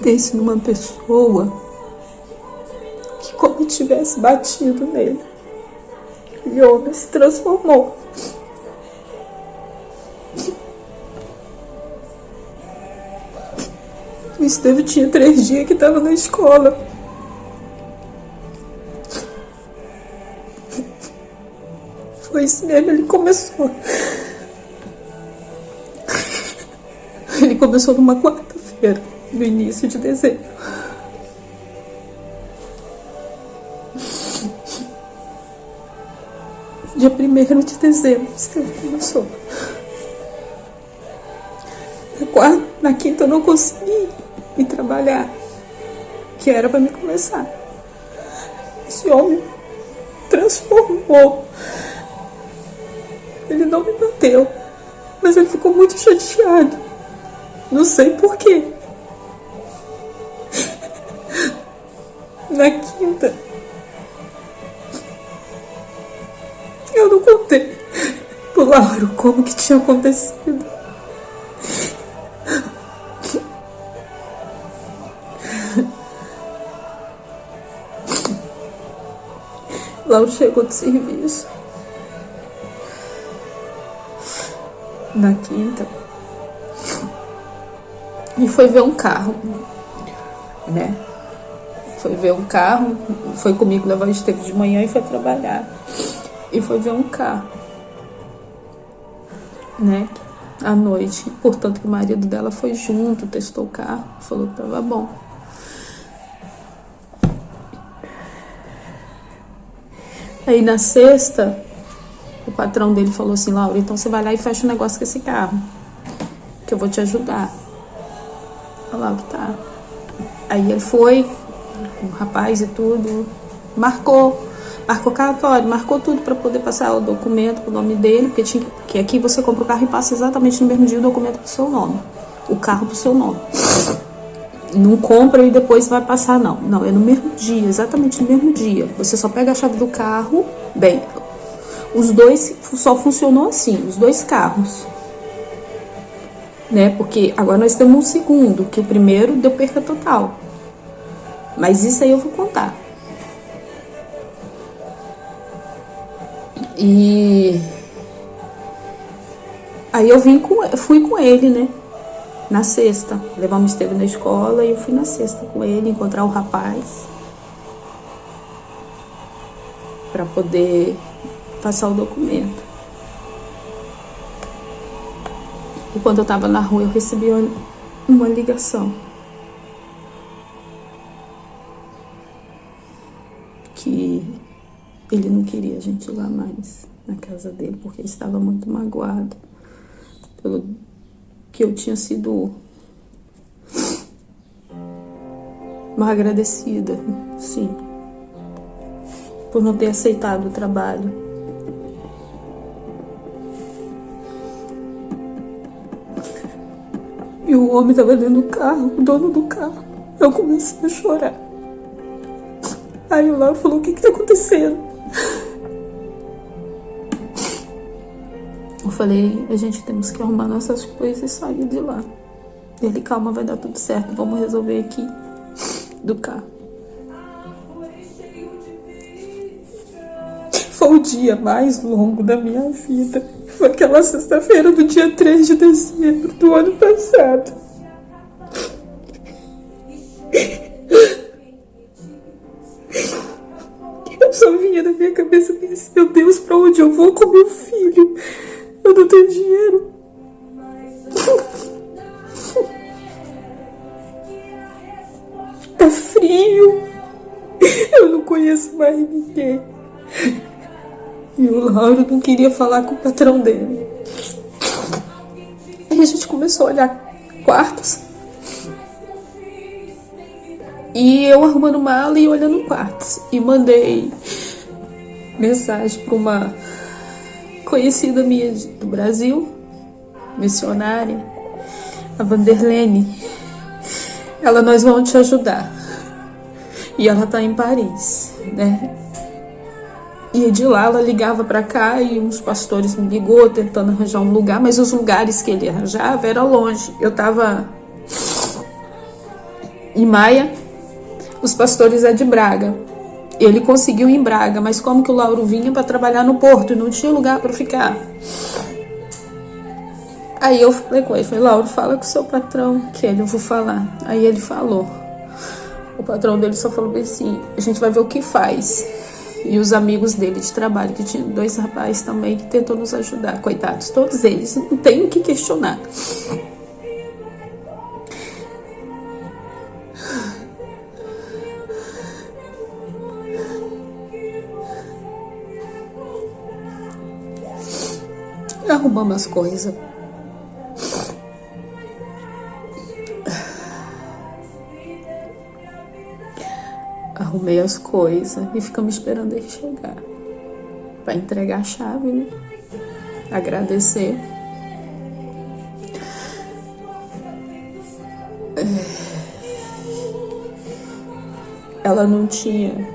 Pense numa pessoa que, como tivesse batido nele, e o homem se transformou. O Estevão tinha 3 dias que estava na escola. Foi isso mesmo, ele começou. Ele começou numa quarta-feira, no início de dezembro. Dia 1º de dezembro, o Estevão começou. Na quinta eu não consegui ir trabalhar, que era para me começar. Esse homem transformou. Ele não me bateu, mas ele ficou muito chateado. Não sei porquê. Na quinta, eu não contei pro Lauro como que tinha acontecido. Lauro chegou de serviço na quinta e foi ver um carro, né? Foi ver um carro, foi comigo levar o Estevão de manhã e foi trabalhar. E foi ver um carro, né? À noite. Portanto, que o marido dela foi junto, testou o carro, falou que tava bom. Aí na sexta, o patrão dele falou assim: Laura, então você vai lá e fecha um negócio com esse carro, que eu vou te ajudar. A Laura, tá. Aí ele foi, com o rapaz e tudo, marcou Marcou cartório, marcou tudo para poder passar o documento pro nome dele, porque tinha que aqui você compra o carro e passa exatamente no mesmo dia o documento pro seu nome. O carro pro seu nome. Não compra e depois vai passar, não. Não, é no mesmo dia, exatamente no mesmo dia. Você só pega a chave do carro. Bem, os dois só funcionou assim, os dois carros. Né? Porque agora nós temos um segundo, que o primeiro deu perca total. Mas isso aí eu vou contar. E aí eu fui com ele, né? Na sexta. Levamos o Estevam na escola e eu fui na sexta com ele encontrar o rapaz para poder passar o documento. E quando eu tava na rua eu recebi uma ligação que ele não queria a gente ir lá mais na casa dele porque ele estava muito magoado pelo que eu tinha sido mal agradecida, sim, por não ter aceitado o trabalho. E o homem estava dentro do carro, o dono do carro. Eu comecei a chorar. Aí o Lauro falou: o que está acontecendo? Eu falei: a gente temos que arrumar nossas coisas e sair de lá. Ele: calma, vai dar tudo certo, vamos resolver aqui do carro. Foi o dia mais longo da minha vida. Foi aquela sexta-feira do dia 3 de dezembro do ano passado. Eu só vinha na minha cabeça e pensei: meu Deus, pra onde eu vou com meu filho? Eu não tenho dinheiro. Tá frio. Eu não conheço mais ninguém. E o Lauro não queria falar com o patrão dele. Aí a gente começou a olhar quartos. E eu arrumando mala e olhando quartos. E mandei mensagem para uma conhecida minha do Brasil, missionária, a Vanderlene. Ela: nós vamos te ajudar. E ela tá em Paris, né? E de lá ela ligava para cá e uns pastores me ligou tentando arranjar um lugar, mas os lugares que ele arranjava era longe. Eu tava em Maia, os pastores é de Braga. Ele conseguiu em Braga, mas como que o Lauro vinha para trabalhar no Porto e não tinha lugar para ficar? Aí eu falei com ele, falei: Lauro, fala com o seu patrão que eu vou falar. Aí ele falou. O patrão dele só falou assim: a gente vai ver o que faz. E os amigos dele de trabalho, que tinha 2 rapazes também, que tentou nos ajudar. Coitados, todos eles, não tem o que questionar. Arrumamos as coisas. Arrumei as coisas e ficamos esperando ele chegar para entregar a chave, né? Agradecer. Ela não tinha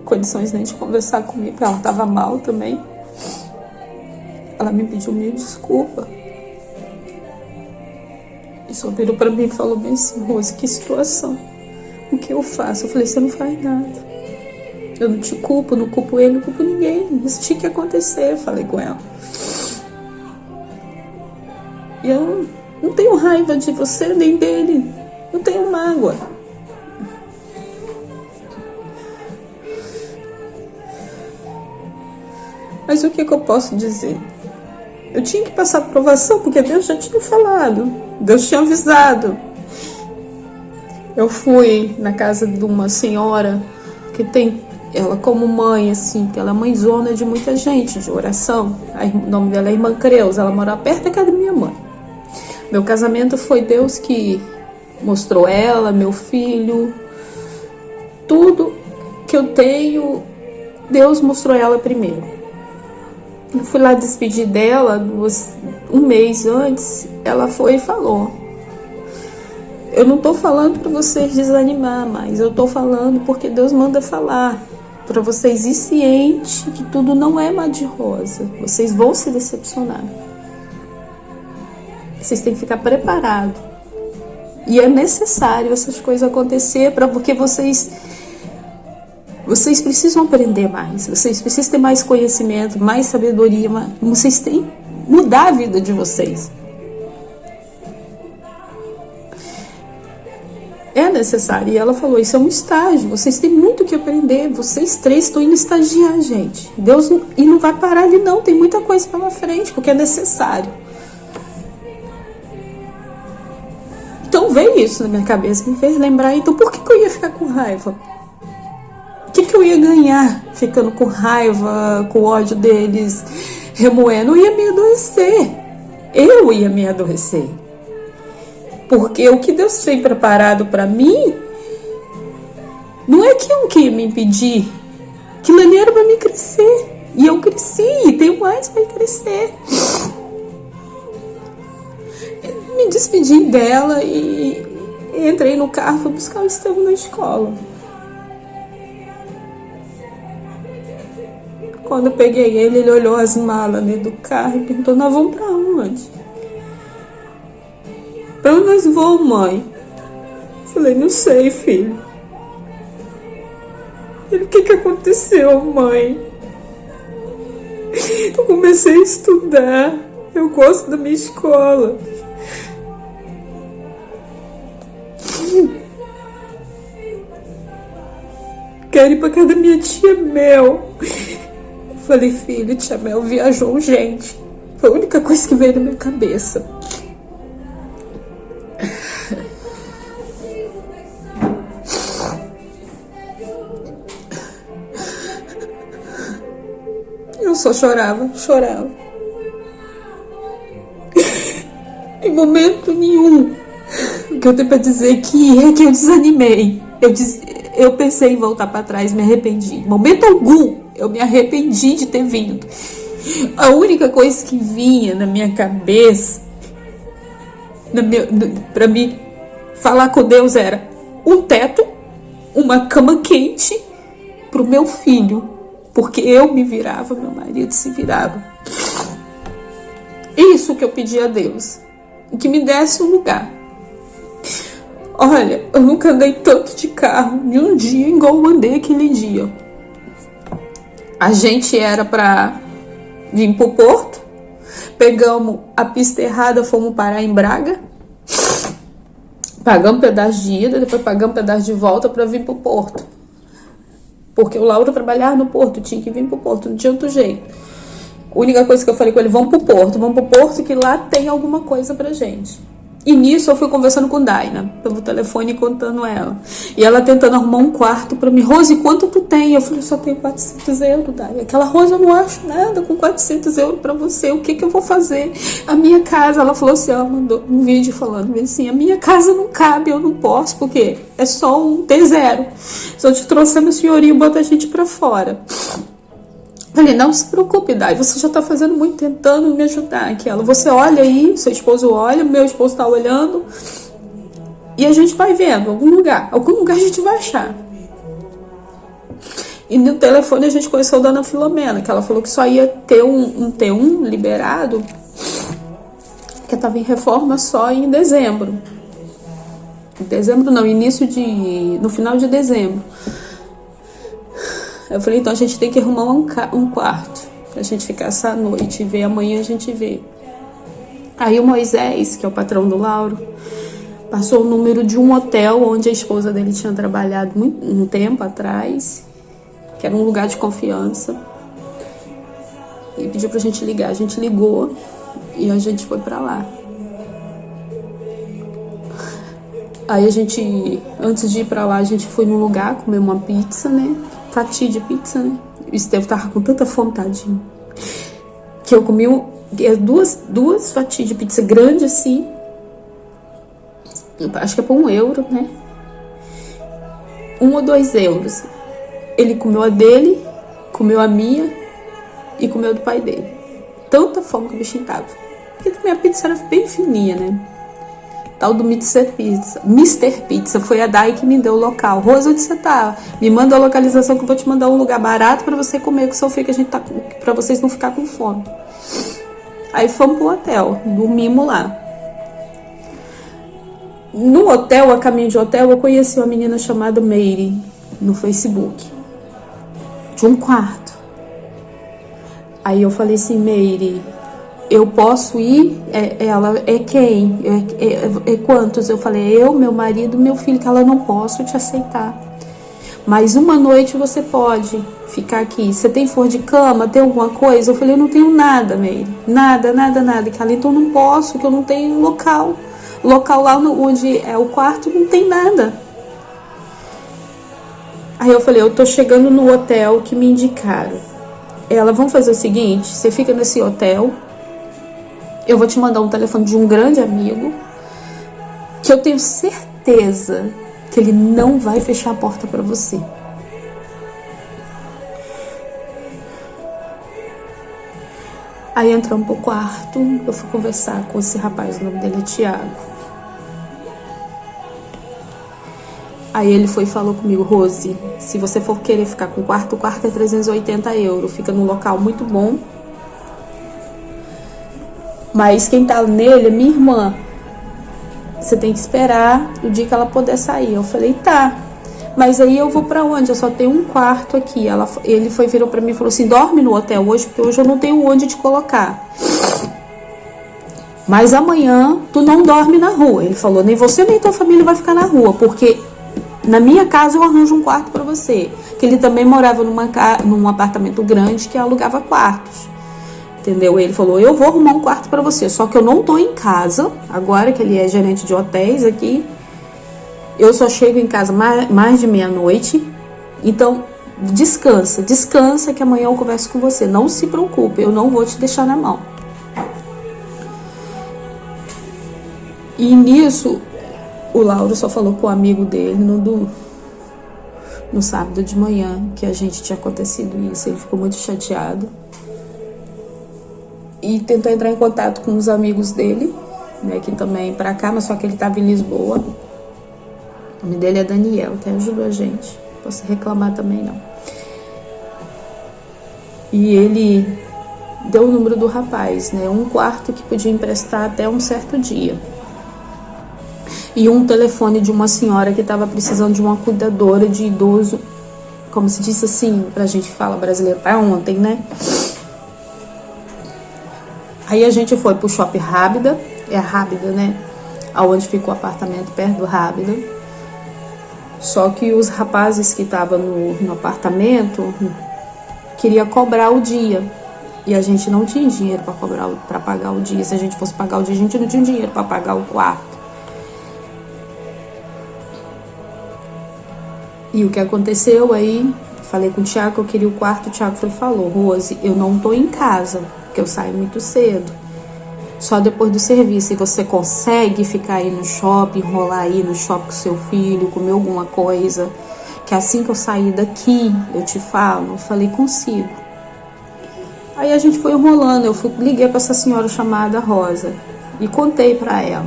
condições nem de conversar comigo, ela estava mal também. Ela me pediu mil desculpas. E só virou para mim e falou bem assim: Rose, que situação. O que eu faço? Eu falei: você não faz nada. Eu não te culpo, não culpo ele, não culpo ninguém. Isso tinha que acontecer, falei com ela. E eu não tenho raiva de você nem dele. Não tenho mágoa. Mas o que eu posso dizer? Eu tinha que passar aprovação, porque Deus já tinha falado. Deus tinha avisado. Eu fui na casa de uma senhora que tem ela como mãe, assim, que ela é mãezona de muita gente, de oração. O nome dela é Irmã Creuza, ela mora perto da casa da minha mãe. Meu casamento foi Deus que mostrou ela, meu filho, tudo que eu tenho, Deus mostrou ela primeiro. Eu fui lá despedir dela um mês antes, ela foi e falou: eu não tô falando para vocês desanimar, mas eu tô falando porque Deus manda falar, para vocês ir ciente que tudo não é mar de rosa, vocês vão se decepcionar. Vocês têm que ficar preparados. E é necessário essas coisas acontecer porque vocês precisam aprender mais, vocês precisam ter mais conhecimento, mais sabedoria, vocês têm que mudar a vida de vocês. É necessário. E ela falou: isso é um estágio, vocês têm muito que aprender, vocês 3 estão indo estagiar, gente. Deus e não vai parar ali não, tem muita coisa pela frente, porque é necessário. Então veio isso na minha cabeça, me fez lembrar, então por que eu ia ficar com raiva? O que eu ia ganhar ficando com raiva, com ódio deles, remoendo? Eu ia me adoecer. Eu ia me adoecer. Porque o que Deus tem preparado para mim não é aquilo que ia me impedir. Aquilo ali era para me crescer. E eu cresci e tenho mais para crescer. Me despedi dela e entrei no carro, fui buscar o Estevão na escola. Quando eu peguei ele olhou as malas dentro do carro e perguntou: nós vamos pra onde? Pra onde nós vamos, mãe? Falei: não sei, filho. Ele: o que aconteceu, mãe? Eu comecei a estudar. Eu gosto da minha escola. Quero ir pra casa da minha tia Mel. Falei: filho, tia Mel viajou urgente. Foi a única coisa que veio na minha cabeça. Eu só chorava. Em momento nenhum. O que eu tenho pra dizer aqui é que eu desanimei. Eu pensei em voltar pra trás, me arrependi. Em momento algum, eu me arrependi de ter vindo. A única coisa que vinha na minha cabeça, pra mim falar com Deus, era um teto, uma cama quente pro meu filho. Porque eu me virava, meu marido se virava. Isso que eu pedi a Deus. Que me desse um lugar. Olha, eu nunca andei tanto de carro de um dia igual eu andei aquele dia. A gente era pra vir pro Porto, pegamos a pista errada, fomos parar em Braga, pagamos pedaço de ida, depois pagamos pedaço de volta pra vir pro Porto. Porque o Lauro trabalhava no Porto, tinha que vir pro Porto, não tinha outro jeito. A única coisa que eu falei com ele: vamos pro Porto que lá tem alguma coisa pra gente. E nisso eu fui conversando com Daina pelo telefone, contando ela. E ela tentando arrumar um quarto pra mim. Rose, quanto tu tem? Eu falei: só tenho 400 euros, Daina. Aquela: Rose, eu não acho nada com 400 euros pra você. O que eu vou fazer? A minha casa, ela falou assim, ela mandou um vídeo falando assim: a minha casa não cabe, eu não posso, porque é só um T0. Se eu te trouxer meu senhorinho, bota a gente pra fora. Falei: não se preocupe, Dai, você já tá fazendo muito, tentando me ajudar. Aquela: você olha aí, seu esposo olha, meu esposo tá olhando, e a gente vai vendo, algum lugar a gente vai achar. E no telefone a gente conheceu a dona Filomena, que ela falou que só ia ter um T1 liberado, que tava em reforma só em dezembro. No final de dezembro. Eu falei: então a gente tem que arrumar um quarto pra gente ficar essa noite e ver, amanhã a gente vê. Aí o Moisés, que é o patrão do Lauro, passou o número de um hotel onde a esposa dele tinha trabalhado um tempo atrás, que era um lugar de confiança, e pediu pra gente ligar. A gente ligou e a gente foi pra lá. Aí a gente, antes de ir pra lá, a gente foi num lugar comer uma pizza, né? Fatia de pizza, né? O Estevão tava com tanta fome, tadinho, que eu comi duas fatias de pizza grande assim. Eu acho que é por €1, né? 1 ou 2 euros. Ele comeu a dele, comeu a minha e comeu do pai dele. Tanta fome que o bichinho tava. Porque minha pizza era bem fininha, né? Tal do Mr. Pizza. Mr. Pizza. Foi a Dai que me deu o local. Rosa, onde você tá? Me manda a localização que eu vou te mandar um lugar barato pra você comer com o seu filho, que a gente tá, pra vocês não ficar com fome. Aí fomos pro hotel. Dormimos lá. No hotel, a caminho de hotel, eu conheci uma menina chamada Meire no Facebook. De um quarto. Aí eu falei assim, Meire, eu posso ir? Ela, é quem? É quantos? Eu falei, eu, meu marido, meu filho, que ela não posso te aceitar. Mas uma noite você pode ficar aqui. Você tem forro de cama? Tem alguma coisa? Eu falei, eu não tenho nada, Meire. Nada. Que ela, então não posso, que eu não tenho local. Local lá onde é o quarto não tem nada. Aí eu falei, eu tô chegando no hotel que me indicaram. Ela, vamos fazer o seguinte, você fica nesse hotel, eu vou te mandar um telefone de um grande amigo, que eu tenho certeza que ele não vai fechar a porta pra você. Aí entramos pro quarto, eu fui conversar com esse rapaz, o nome dele é Thiago. Aí ele foi e falou comigo, Rose, se você for querer ficar com o quarto é 380 €, fica num local muito bom. Mas quem tá nele é minha irmã. Você tem que esperar o dia que ela puder sair. Eu falei, tá. Mas aí eu vou pra onde? Eu só tenho um quarto aqui. Ele virou pra mim e falou assim, dorme no hotel hoje, porque hoje eu não tenho onde te colocar. Mas amanhã tu não dorme na rua. Ele falou, nem você nem tua família vai ficar na rua, porque na minha casa eu arranjo um quarto pra você. Que ele também morava num apartamento grande que alugava quartos. Entendeu? Ele falou, eu vou arrumar um quarto pra você, só que eu não tô em casa, agora que ele é gerente de hotéis aqui, eu só chego em casa mais de meia-noite, então descansa que amanhã eu converso com você, não se preocupe, eu não vou te deixar na mão. E nisso, o Lauro só falou com o amigo dele no sábado de manhã, que a gente tinha acontecido isso, ele ficou muito chateado. E tentou entrar em contato com os amigos dele, né, que também pra cá, mas só que ele tava em Lisboa. O nome dele é Daniel, que ajudou a gente. Não posso reclamar também, não. E ele deu o número do rapaz, né, um quarto que podia emprestar até um certo dia. E um telefone de uma senhora que estava precisando de uma cuidadora de idoso, como se disse assim, pra gente fala brasileiro, pra ontem, né? Aí a gente foi pro Shopping Rábida, é a Rábida, né? Aonde fica o apartamento, perto do Rábida. Só que os rapazes que estavam no apartamento queriam cobrar o dia. E a gente não tinha dinheiro para pagar o dia. Se a gente fosse pagar o dia, a gente não tinha dinheiro para pagar o quarto. E o que aconteceu aí, falei com o Thiago que eu queria o quarto, o Thiago falou, Rose, eu não tô em casa, porque eu saio muito cedo. Só depois do serviço, e você consegue ficar aí no shopping, enrolar aí no shopping com seu filho, comer alguma coisa, que assim que eu sair daqui, eu te falo. Eu falei, consigo. Aí a gente foi enrolando, liguei para essa senhora chamada Rosa e contei para ela.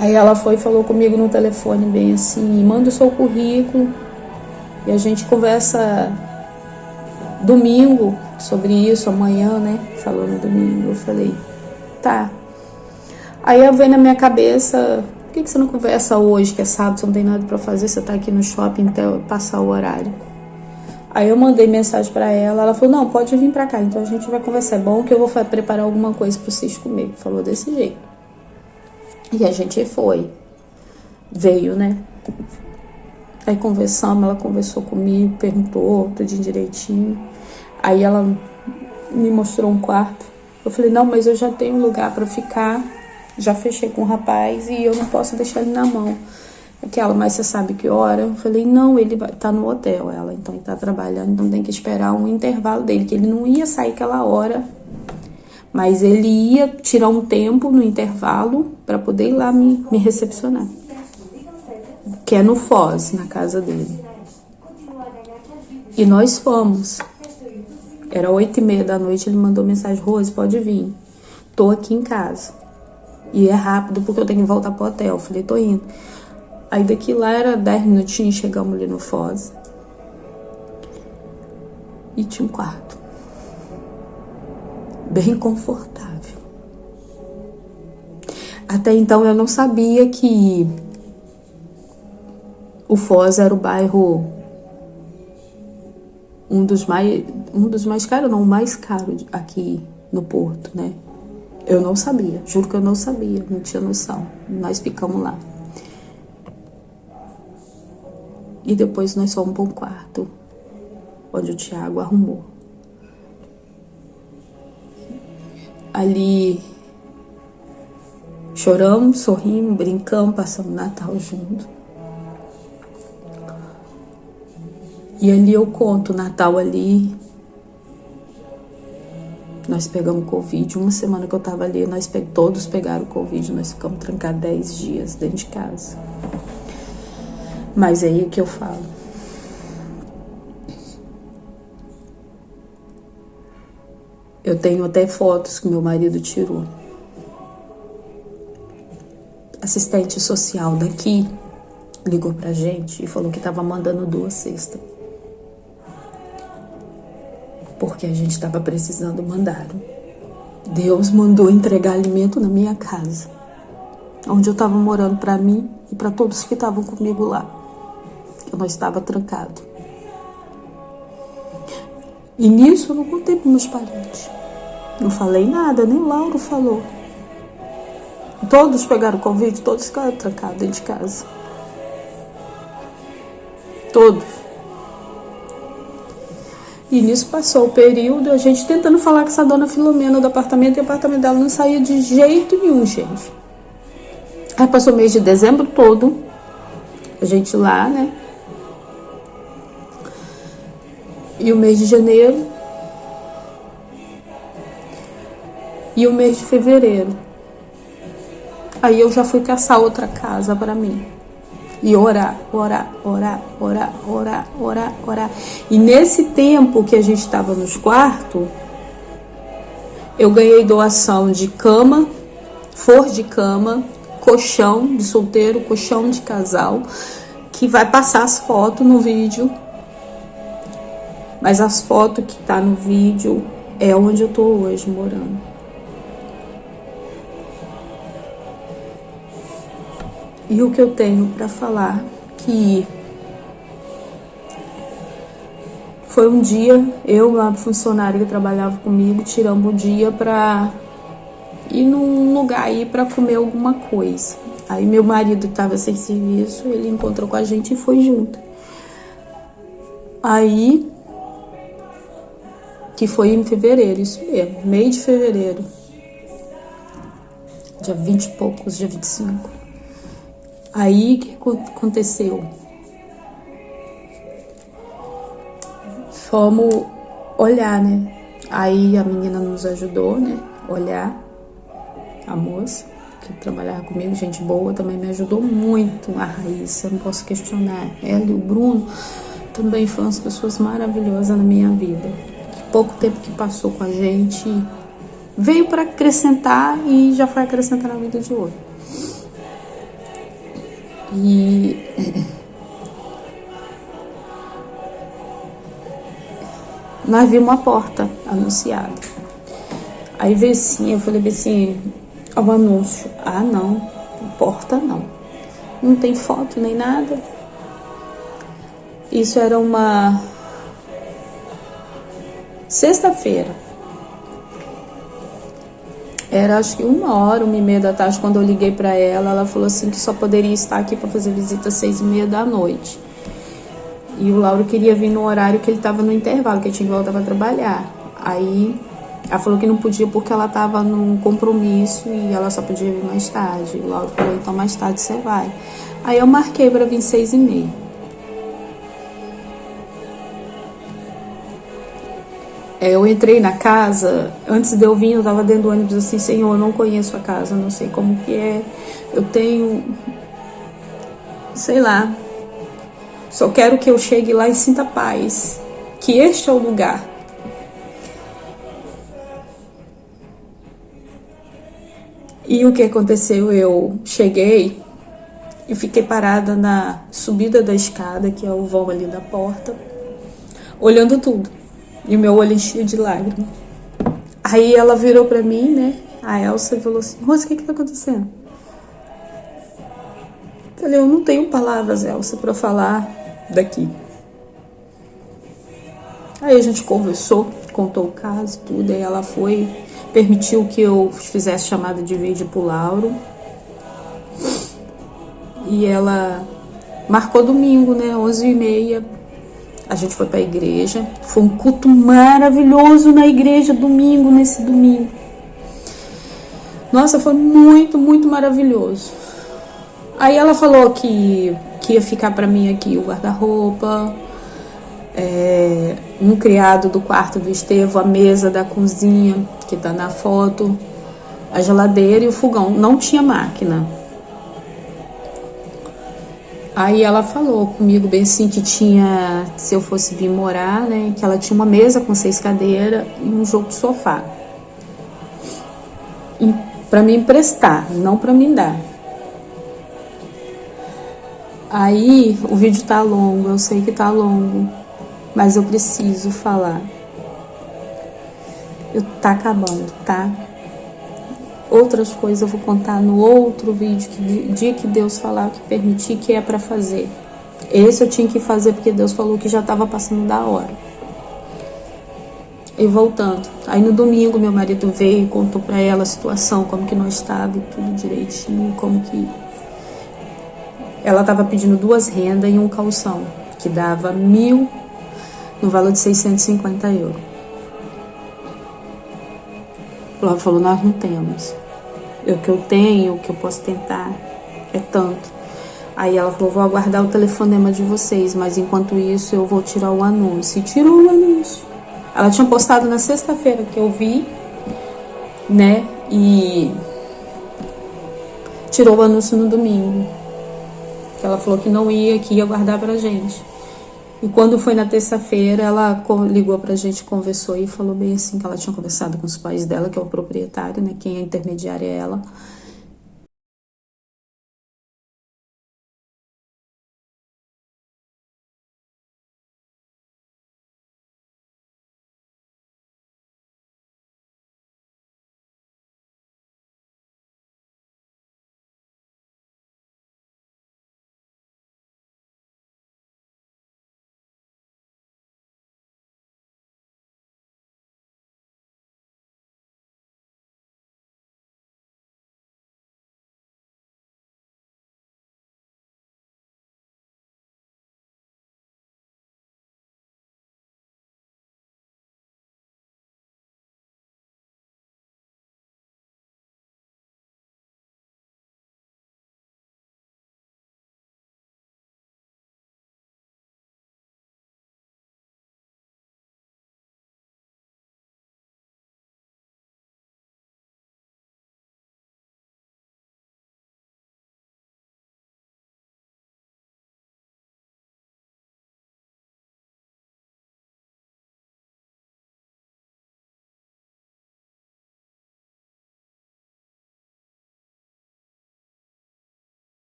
Aí ela foi e falou comigo no telefone bem assim, manda o seu currículo e a gente conversa domingo sobre isso, amanhã, né? Falou no domingo, eu falei, tá. Aí eu veio na minha cabeça, por que você não conversa hoje, que é sábado, você não tem nada pra fazer, você tá aqui no shopping até passar o horário. Aí eu mandei mensagem pra ela falou, não, pode vir pra cá, então a gente vai conversar, é bom que eu vou preparar alguma coisa pra vocês comer. Falou desse jeito. E a gente veio, né? Aí conversamos, ela conversou comigo, perguntou tudo direitinho. Aí ela me mostrou um quarto. Eu falei, não, mas eu já tenho um lugar pra ficar. Já fechei com o rapaz e eu não posso deixar ele na mão. Aquela, mas você sabe que hora? Eu falei, não, ele tá no hotel, ela. Então ele tá trabalhando, então tem que esperar um intervalo dele, que ele não ia sair aquela hora. Mas ele ia tirar um tempo no intervalo para poder ir lá me recepcionar. Que é no Foz, na casa dele. E nós fomos. Era 8h30 da noite, ele mandou mensagem: Rose, pode vir. Tô aqui em casa. E é rápido porque eu tenho que voltar pro hotel. Eu falei, tô indo. Aí daqui lá era 10 minutinhos, chegamos ali no Foz. E tinha um quarto. Bem confortável. Até então eu não sabia que o Foz era o bairro um dos mais caros, não, o mais caro aqui no Porto, né? Eu não sabia, juro que eu não sabia, não tinha noção. Nós ficamos lá. E depois nós fomos para um quarto, onde o Thiago arrumou. Ali choramos, sorrimos, brincamos, passamos o Natal junto. E ali eu conto, o Natal ali, nós pegamos Covid. Uma semana que eu tava ali, todos pegaram Covid. Nós ficamos trancados 10 dias dentro de casa. Mas é aí que eu falo. Eu tenho até fotos que meu marido tirou. Assistente social daqui ligou pra gente e falou que tava mandando 2 cestas. Porque a gente tava precisando, mandaram. Deus mandou entregar alimento na minha casa, onde eu tava morando, pra mim e pra todos que estavam comigo lá. Eu não estava trancado. E nisso eu não contei pros meus parentes. Não falei nada, nem o Lauro falou. Todos pegaram Covid, todos ficaram trancados dentro de casa. Todos. E nisso passou o período, a gente tentando falar com essa dona Filomena do apartamento, e o apartamento dela não saía de jeito nenhum, gente. Aí passou o mês de dezembro todo, a gente lá, né? E o mês de janeiro. E o mês de fevereiro. Aí eu já fui caçar outra casa pra mim. E orar. E nesse tempo que a gente estava nos quartos, eu ganhei doação de cama, forro de cama, colchão de solteiro, colchão de casal, que vai passar as fotos no vídeo. Mas as fotos que tá no vídeo é onde eu tô hoje morando. E o que eu tenho para falar, que foi um dia, eu, uma funcionária que trabalhava comigo, tiramos o dia para ir num lugar aí para comer alguma coisa. Aí meu marido estava sem serviço, ele encontrou com a gente e foi junto. Aí, que foi em fevereiro, isso mesmo, meio de fevereiro. Dia 20 e poucos, dia 25. Aí, o que aconteceu? Fomos olhar, né? Aí a menina nos ajudou, né? Olhar. A moça que trabalhava comigo, gente boa, também me ajudou muito. A Raíssa, não posso questionar. Ela e o Bruno também foram as pessoas maravilhosas na minha vida. Pouco tempo que passou com a gente, veio para acrescentar e já foi acrescentar na vida de outro. E nós vimos uma porta anunciada. Aí veio assim, eu falei assim, o anúncio. Ah, não, porta não. Não tem foto nem nada. Isso era uma sexta-feira. Era acho que 1h, 1h30 da tarde, quando eu liguei pra ela. Ela falou assim que só poderia estar aqui pra fazer visita às 6h30 da noite. E o Lauro queria vir no horário que ele tava no intervalo, que ele tinha que voltar pra trabalhar. Aí ela falou que não podia porque ela tava num compromisso e ela só podia vir mais tarde. O Lauro falou, então mais tarde você vai. Aí eu marquei pra vir 6h30. Eu entrei na casa, antes de eu vir, eu tava dentro do ônibus assim, Senhor, eu não conheço a casa, não sei como que é, eu tenho, sei lá, só quero que eu chegue lá e sinta paz. que este é o lugar. E o que aconteceu? Eu cheguei e fiquei parada na subida da escada, que é o vão ali da porta, olhando tudo. E o meu olho enchia de lágrimas. Aí ela virou pra mim, né? A Elsa falou assim: Rosa, o que tá acontecendo? Eu falei: eu não tenho palavras, Elsa, pra falar daqui. Aí a gente conversou, contou o caso, tudo. Aí ela foi, permitiu que eu fizesse chamada de vídeo pro Lauro. E ela marcou domingo, né? 11h30. A gente foi pra igreja. Foi um culto maravilhoso na igreja, domingo, nesse domingo. Nossa, foi muito, muito maravilhoso. Aí ela falou que ia ficar pra mim aqui o guarda-roupa, um criado do quarto do Estevão, a mesa da cozinha, que tá na foto, a geladeira e o fogão. Não tinha máquina. Aí ela falou comigo bem assim que tinha, se eu fosse vir morar, né, que ela tinha uma mesa com 6 cadeiras e um jogo de sofá. Pra me emprestar, não pra me dar. Aí o vídeo tá longo, eu sei que tá longo, mas eu preciso falar. Tá acabando, tá? Outras coisas eu vou contar no outro vídeo, que dia que Deus falar, que permitir, que é pra fazer. Esse eu tinha que fazer porque Deus falou que já tava passando da hora. E voltando, aí no domingo meu marido veio e contou pra ela a situação, como que nós estava e tudo direitinho, como que ela tava pedindo 2 rendas e um calção, que dava 1.000 no valor de 650 euros. Ela falou: nós não temos. O que eu tenho, o que eu posso tentar é tanto. Aí ela falou: vou aguardar o telefonema de vocês, mas enquanto isso eu vou tirar o anúncio. E tirou o anúncio. Ela tinha postado na sexta-feira, que eu vi, né? E tirou o anúncio no domingo. Que ela falou que não ia, que ia guardar pra gente. E quando foi na terça-feira, ela ligou pra gente, conversou e falou bem assim, que ela tinha conversado com os pais dela, que é o proprietário, né? Quem é intermediária é ela.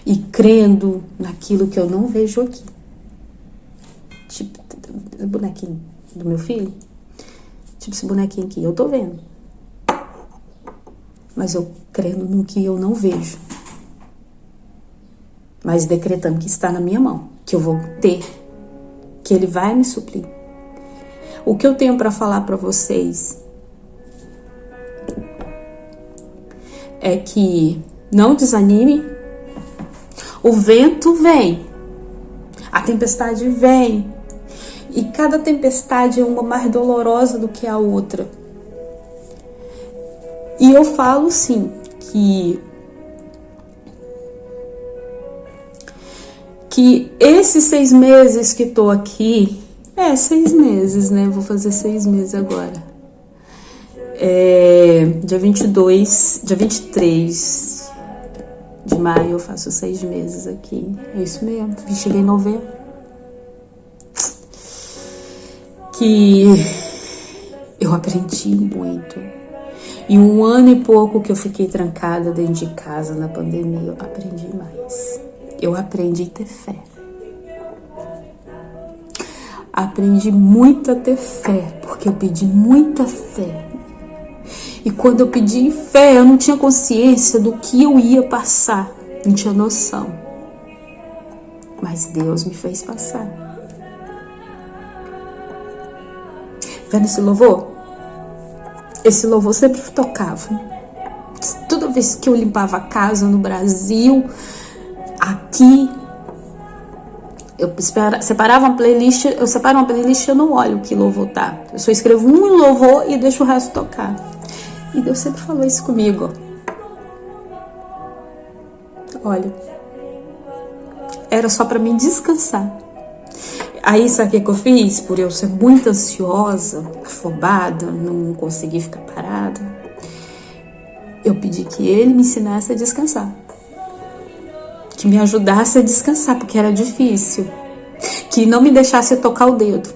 e crendo naquilo que eu não vejo aqui. Tipo, o bonequinho do meu filho. Tipo esse bonequinho aqui, eu tô vendo. Mas eu crendo no que eu não vejo. Mas decretando que está na minha mão, que eu vou ter, que ele vai me suprir. O que eu tenho para falar para vocês é que não desanime. O vento vem, a tempestade vem, e cada tempestade é uma mais dolorosa do que a outra. E eu falo sim que esses 6 meses que tô aqui, 6 meses, né? Vou fazer 6 meses agora. Dia 23 de maio eu faço 6 meses aqui. É isso mesmo, cheguei em novembro. Que eu aprendi muito. E 1 ano e pouco que eu fiquei trancada dentro de casa na pandemia, eu aprendi mais. Eu aprendi a ter fé. Aprendi muito a ter fé, porque eu pedi muita fé. E quando eu pedi fé, eu não tinha consciência do que eu ia passar. Não tinha noção. Mas Deus me fez passar. Vendo esse louvor? Esse louvor sempre tocava. Toda vez que eu limpava a casa no Brasil, aqui, eu separava uma playlist, eu separo uma playlist e eu não olho que louvor tá. Eu só escrevo um louvor e deixo o resto tocar. E Deus sempre falou isso comigo. Olha, era só pra mim descansar. Aí sabe o que eu fiz? Por eu ser muito ansiosa, afobada, não conseguir ficar parada, eu pedi que ele me ensinasse a descansar. Que me ajudasse a descansar, porque era difícil. Que não me deixasse tocar o dedo.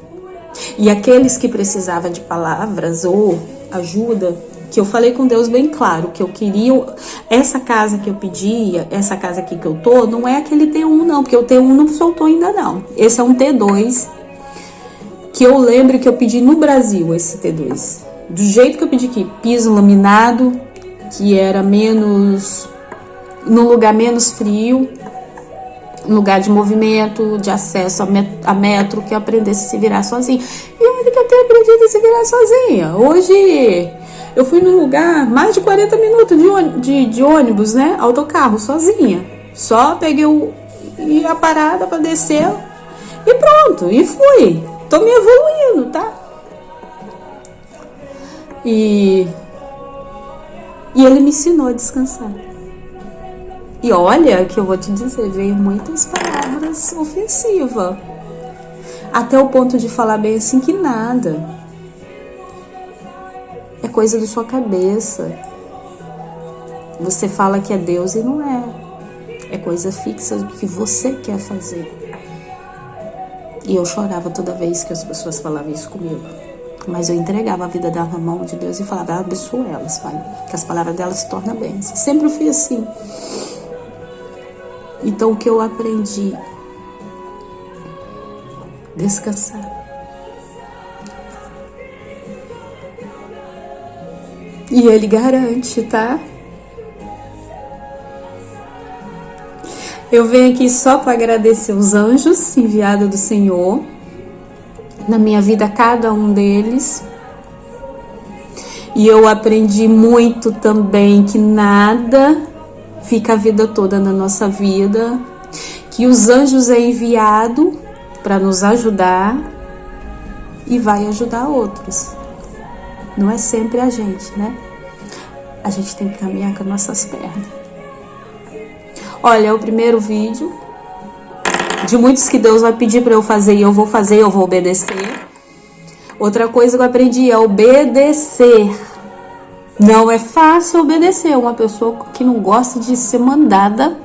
E aqueles que precisavam de palavras ou ajuda, que eu falei com Deus bem claro, que eu queria... Essa casa que eu pedia, essa casa aqui que eu tô, não é aquele T1 não, porque o T1 não soltou ainda não. Esse é um T2, que eu lembro que eu pedi no Brasil, esse T2. Do jeito que eu pedi aqui, piso laminado, que era menos... num lugar menos frio, um lugar de movimento, de acesso a metro, que eu aprendesse a se virar sozinha. E olha que eu tenho aprendido a se virar sozinha. Hoje eu fui num lugar, mais de 40 minutos de ônibus, né? Autocarro, sozinha. Só peguei a parada para descer e pronto, e fui. Tô me evoluindo, tá? E ele me ensinou a descansar. E olha que eu vou te dizer, veio muitas palavras ofensivas. Até o ponto de falar bem assim que nada. É coisa da sua cabeça. Você fala que é Deus e não é. É coisa fixa do que você quer fazer. E eu chorava toda vez que as pessoas falavam isso comigo. Mas eu entregava a vida dela na mão de Deus e falava, abençoa elas, Pai. Que as palavras delas se tornam bênção. Sempre fui assim. Então o que eu aprendi? Descansar. E ele garante, tá? Eu venho aqui só para agradecer os anjos enviados do Senhor. Na minha vida, cada um deles. E eu aprendi muito também que nada fica a vida toda na nossa vida, que os anjos é enviado para nos ajudar e vai ajudar outros. Não é sempre a gente, né? A gente tem que caminhar com as nossas pernas. Olha, é o primeiro vídeo de muitos que Deus vai pedir para eu fazer e eu vou fazer, eu vou obedecer. Outra coisa que eu aprendi é obedecer. Não é fácil obedecer. Uma pessoa que não gosta de ser mandada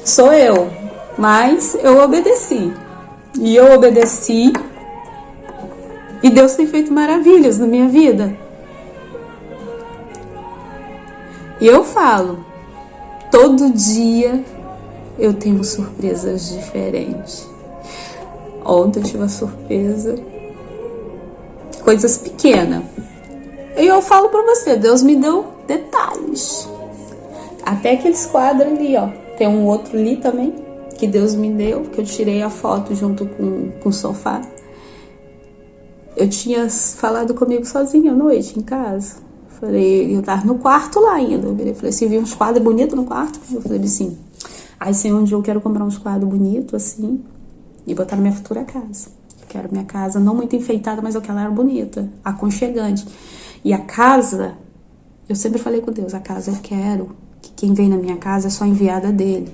sou eu. Mas eu obedeci. E eu obedeci. E Deus tem feito maravilhas na minha vida. E eu falo, todo dia eu tenho surpresas diferentes. Ontem eu tive uma surpresa, coisas pequenas. E eu falo pra você, Deus me deu detalhes. Até aqueles quadros ali, ó. Tem um outro ali também, que Deus me deu, que eu tirei a foto junto com o sofá. Eu tinha falado comigo sozinha à noite, em casa. Falei, eu tava no quarto lá ainda. Eu falei, você viu uns quadros bonitos no quarto? Eu falei assim, aí Senhor, um dia eu quero comprar uns quadros bonitos, assim, e botar na minha futura casa. Eu quero minha casa não muito enfeitada, mas eu quero ela bonita, aconchegante. E a casa, eu sempre falei com Deus, a casa eu quero que quem vem na minha casa é só enviada dele.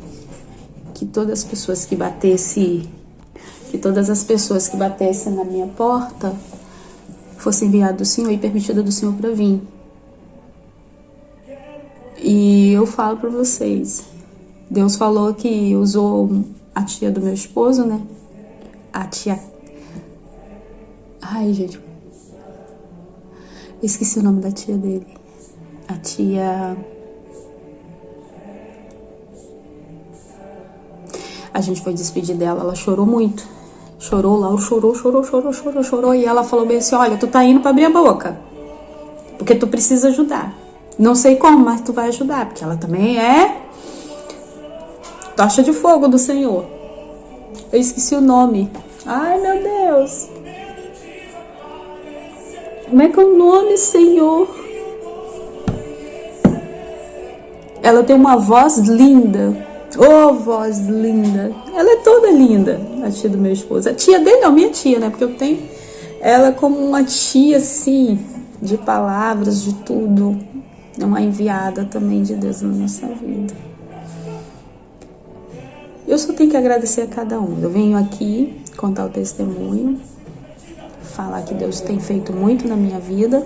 Que todas as pessoas que batessem na minha porta fosse enviado do Senhor e permitida do Senhor para vir. E eu falo para vocês, Deus falou que usou a tia do meu esposo, né? A tia... Ai, gente. Esqueci o nome da tia dele. A tia... A gente foi despedir dela, ela chorou muito. Chorou, Laura chorou. E ela falou bem assim, olha, tu tá indo pra abrir a boca. Porque tu precisa ajudar. Não sei como, mas tu vai ajudar. Porque ela também é tocha de fogo do Senhor. Eu esqueci o nome. Ai, meu Deus. Como é que é o nome, Senhor? Ela tem uma voz linda. Oh, voz linda. Ela é toda linda, a tia do meu esposo. A tia dele não, minha tia, né? Porque eu tenho ela como uma tia, assim, de palavras, de tudo. É uma enviada também de Deus na nossa vida. Eu só tenho que agradecer a cada um. Eu venho aqui contar o testemunho, falar que Deus tem feito muito na minha vida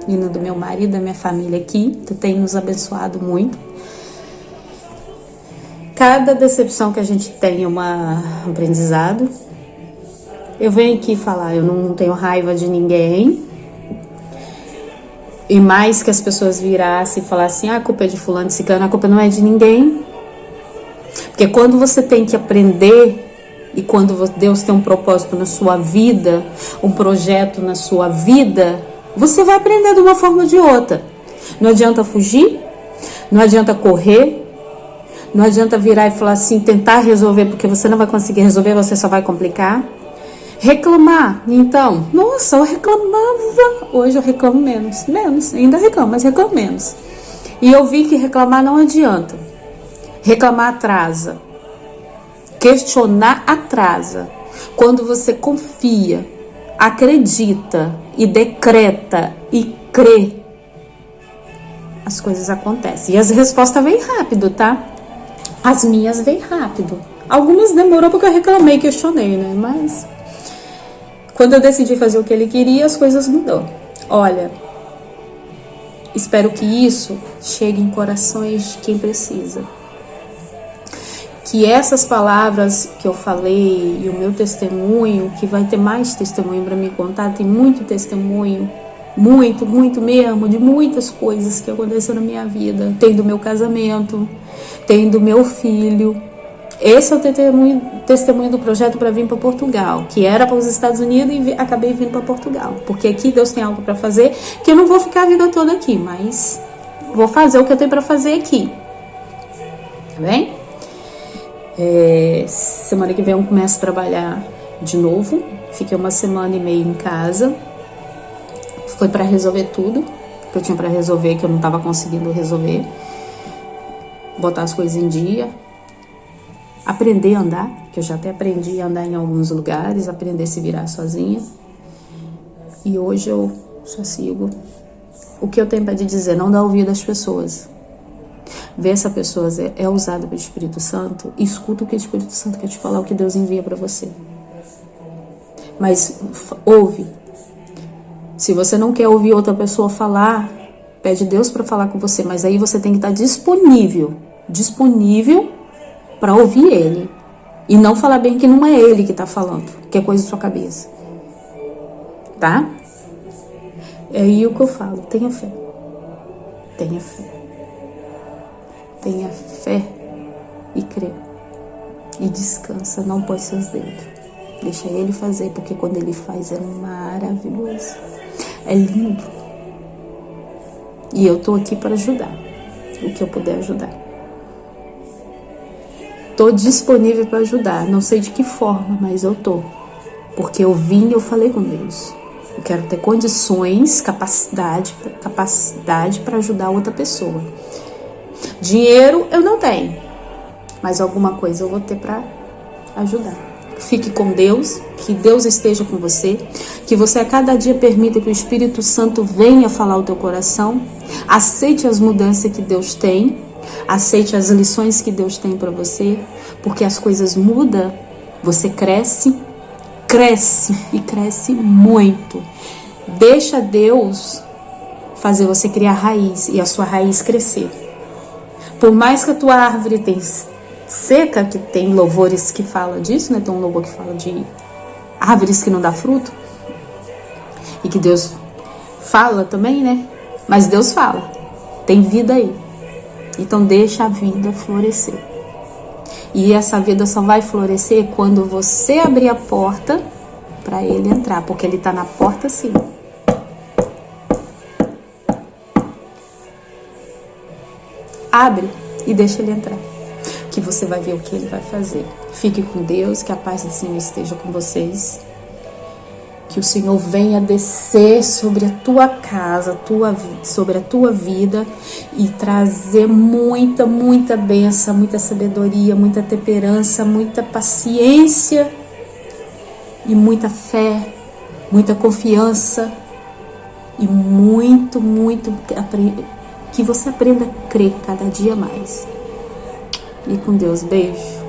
e no do meu marido, da minha família aqui, que tem nos abençoado muito. Cada decepção que a gente tem é um aprendizado. Eu venho aqui falar, eu não tenho raiva de ninguém. E mais que as pessoas virassem e falassem, a culpa é de fulano, de ciclano, a culpa não é de ninguém. Porque quando você tem que aprender e quando Deus tem um propósito na sua vida, um projeto na sua vida, você vai aprender de uma forma ou de outra. Não adianta fugir, não adianta correr, não adianta virar e falar assim, tentar resolver, porque você não vai conseguir resolver, você só vai complicar. Reclamar, então, nossa, eu reclamava, hoje eu reclamo menos, ainda reclamo, mas reclamo menos. E eu vi que reclamar não adianta. Reclamar atrasa. Questionar atrasa. Quando você confia, acredita e decreta e crê, as coisas acontecem. E as respostas vêm rápido, tá? As minhas vêm rápido. Algumas demorou porque eu reclamei, questionei, né? Mas quando eu decidi fazer o que ele queria, as coisas mudou. Olha, espero que isso chegue em corações de quem precisa. Que essas palavras que eu falei e o meu testemunho, que vai ter mais testemunho para me contar, tem muito testemunho, muito mesmo, de muitas coisas que aconteceram na minha vida. Tem do meu casamento, tem do meu filho. Esse é o testemunho do projeto para vir para Portugal, que era para os Estados Unidos e acabei vindo para Portugal. Porque aqui Deus tem algo para fazer, que eu não vou ficar a vida toda aqui, mas vou fazer o que eu tenho para fazer aqui. Tá bem? Semana que vem eu começo a trabalhar de novo. Fiquei 1 semana e meia em casa. Foi para resolver tudo que eu tinha para resolver, que eu não estava conseguindo resolver. Botar as coisas em dia. Aprender a andar, que eu já até aprendi a andar em alguns lugares. Aprender a se virar sozinha. E hoje eu só sigo o que eu tenho para te dizer. Não dá ouvido às pessoas. Vê se a pessoa é usada pelo Espírito Santo, escuta o que o Espírito Santo quer te falar, o que Deus envia para você. Mas ouve. Se você não quer ouvir outra pessoa falar, pede Deus para falar com você, mas aí você tem que estar disponível para ouvir Ele. E não falar bem que não é Ele que está falando, que é coisa da sua cabeça. Tá? É aí o que eu falo, tenha fé. Tenha fé. Tenha fé e crê. e descansa, não põe seus dedos. Deixa ele fazer, porque quando ele faz é maravilhoso, é lindo. E eu tô aqui para ajudar, o que eu puder ajudar. Tô disponível para ajudar, não sei de que forma, mas eu tô. Porque eu vim e eu falei com Deus. Eu quero ter condições, capacidade para ajudar outra pessoa. Dinheiro eu não tenho, mas alguma coisa eu vou ter para ajudar. Fique com Deus, que Deus esteja com você, que você a cada dia permita que o Espírito Santo venha falar ao teu coração. Aceite as mudanças que Deus tem, aceite as lições que Deus tem para você, porque as coisas mudam, você cresce e cresce muito. Deixa Deus fazer você criar raiz e a sua raiz crescer. Por mais que a tua árvore tenha seca, que tem louvores que falam disso, né? Tem um louvor que fala de árvores que não dá fruto. E que Deus fala também, né? Mas Deus fala. Tem vida aí. Então deixa a vida florescer. E essa vida só vai florescer quando você abrir a porta para ele entrar. Porque ele está na porta sim. Abre e deixa ele entrar. Que você vai ver o que ele vai fazer. Fique com Deus, que a paz do Senhor esteja com vocês. Que o Senhor venha descer sobre a tua casa, sobre a tua vida e trazer muita, muita bênção, muita sabedoria, muita temperança, muita paciência e muita fé, muita confiança e muito, muito que você aprenda a crer cada dia mais. E com Deus, beijo.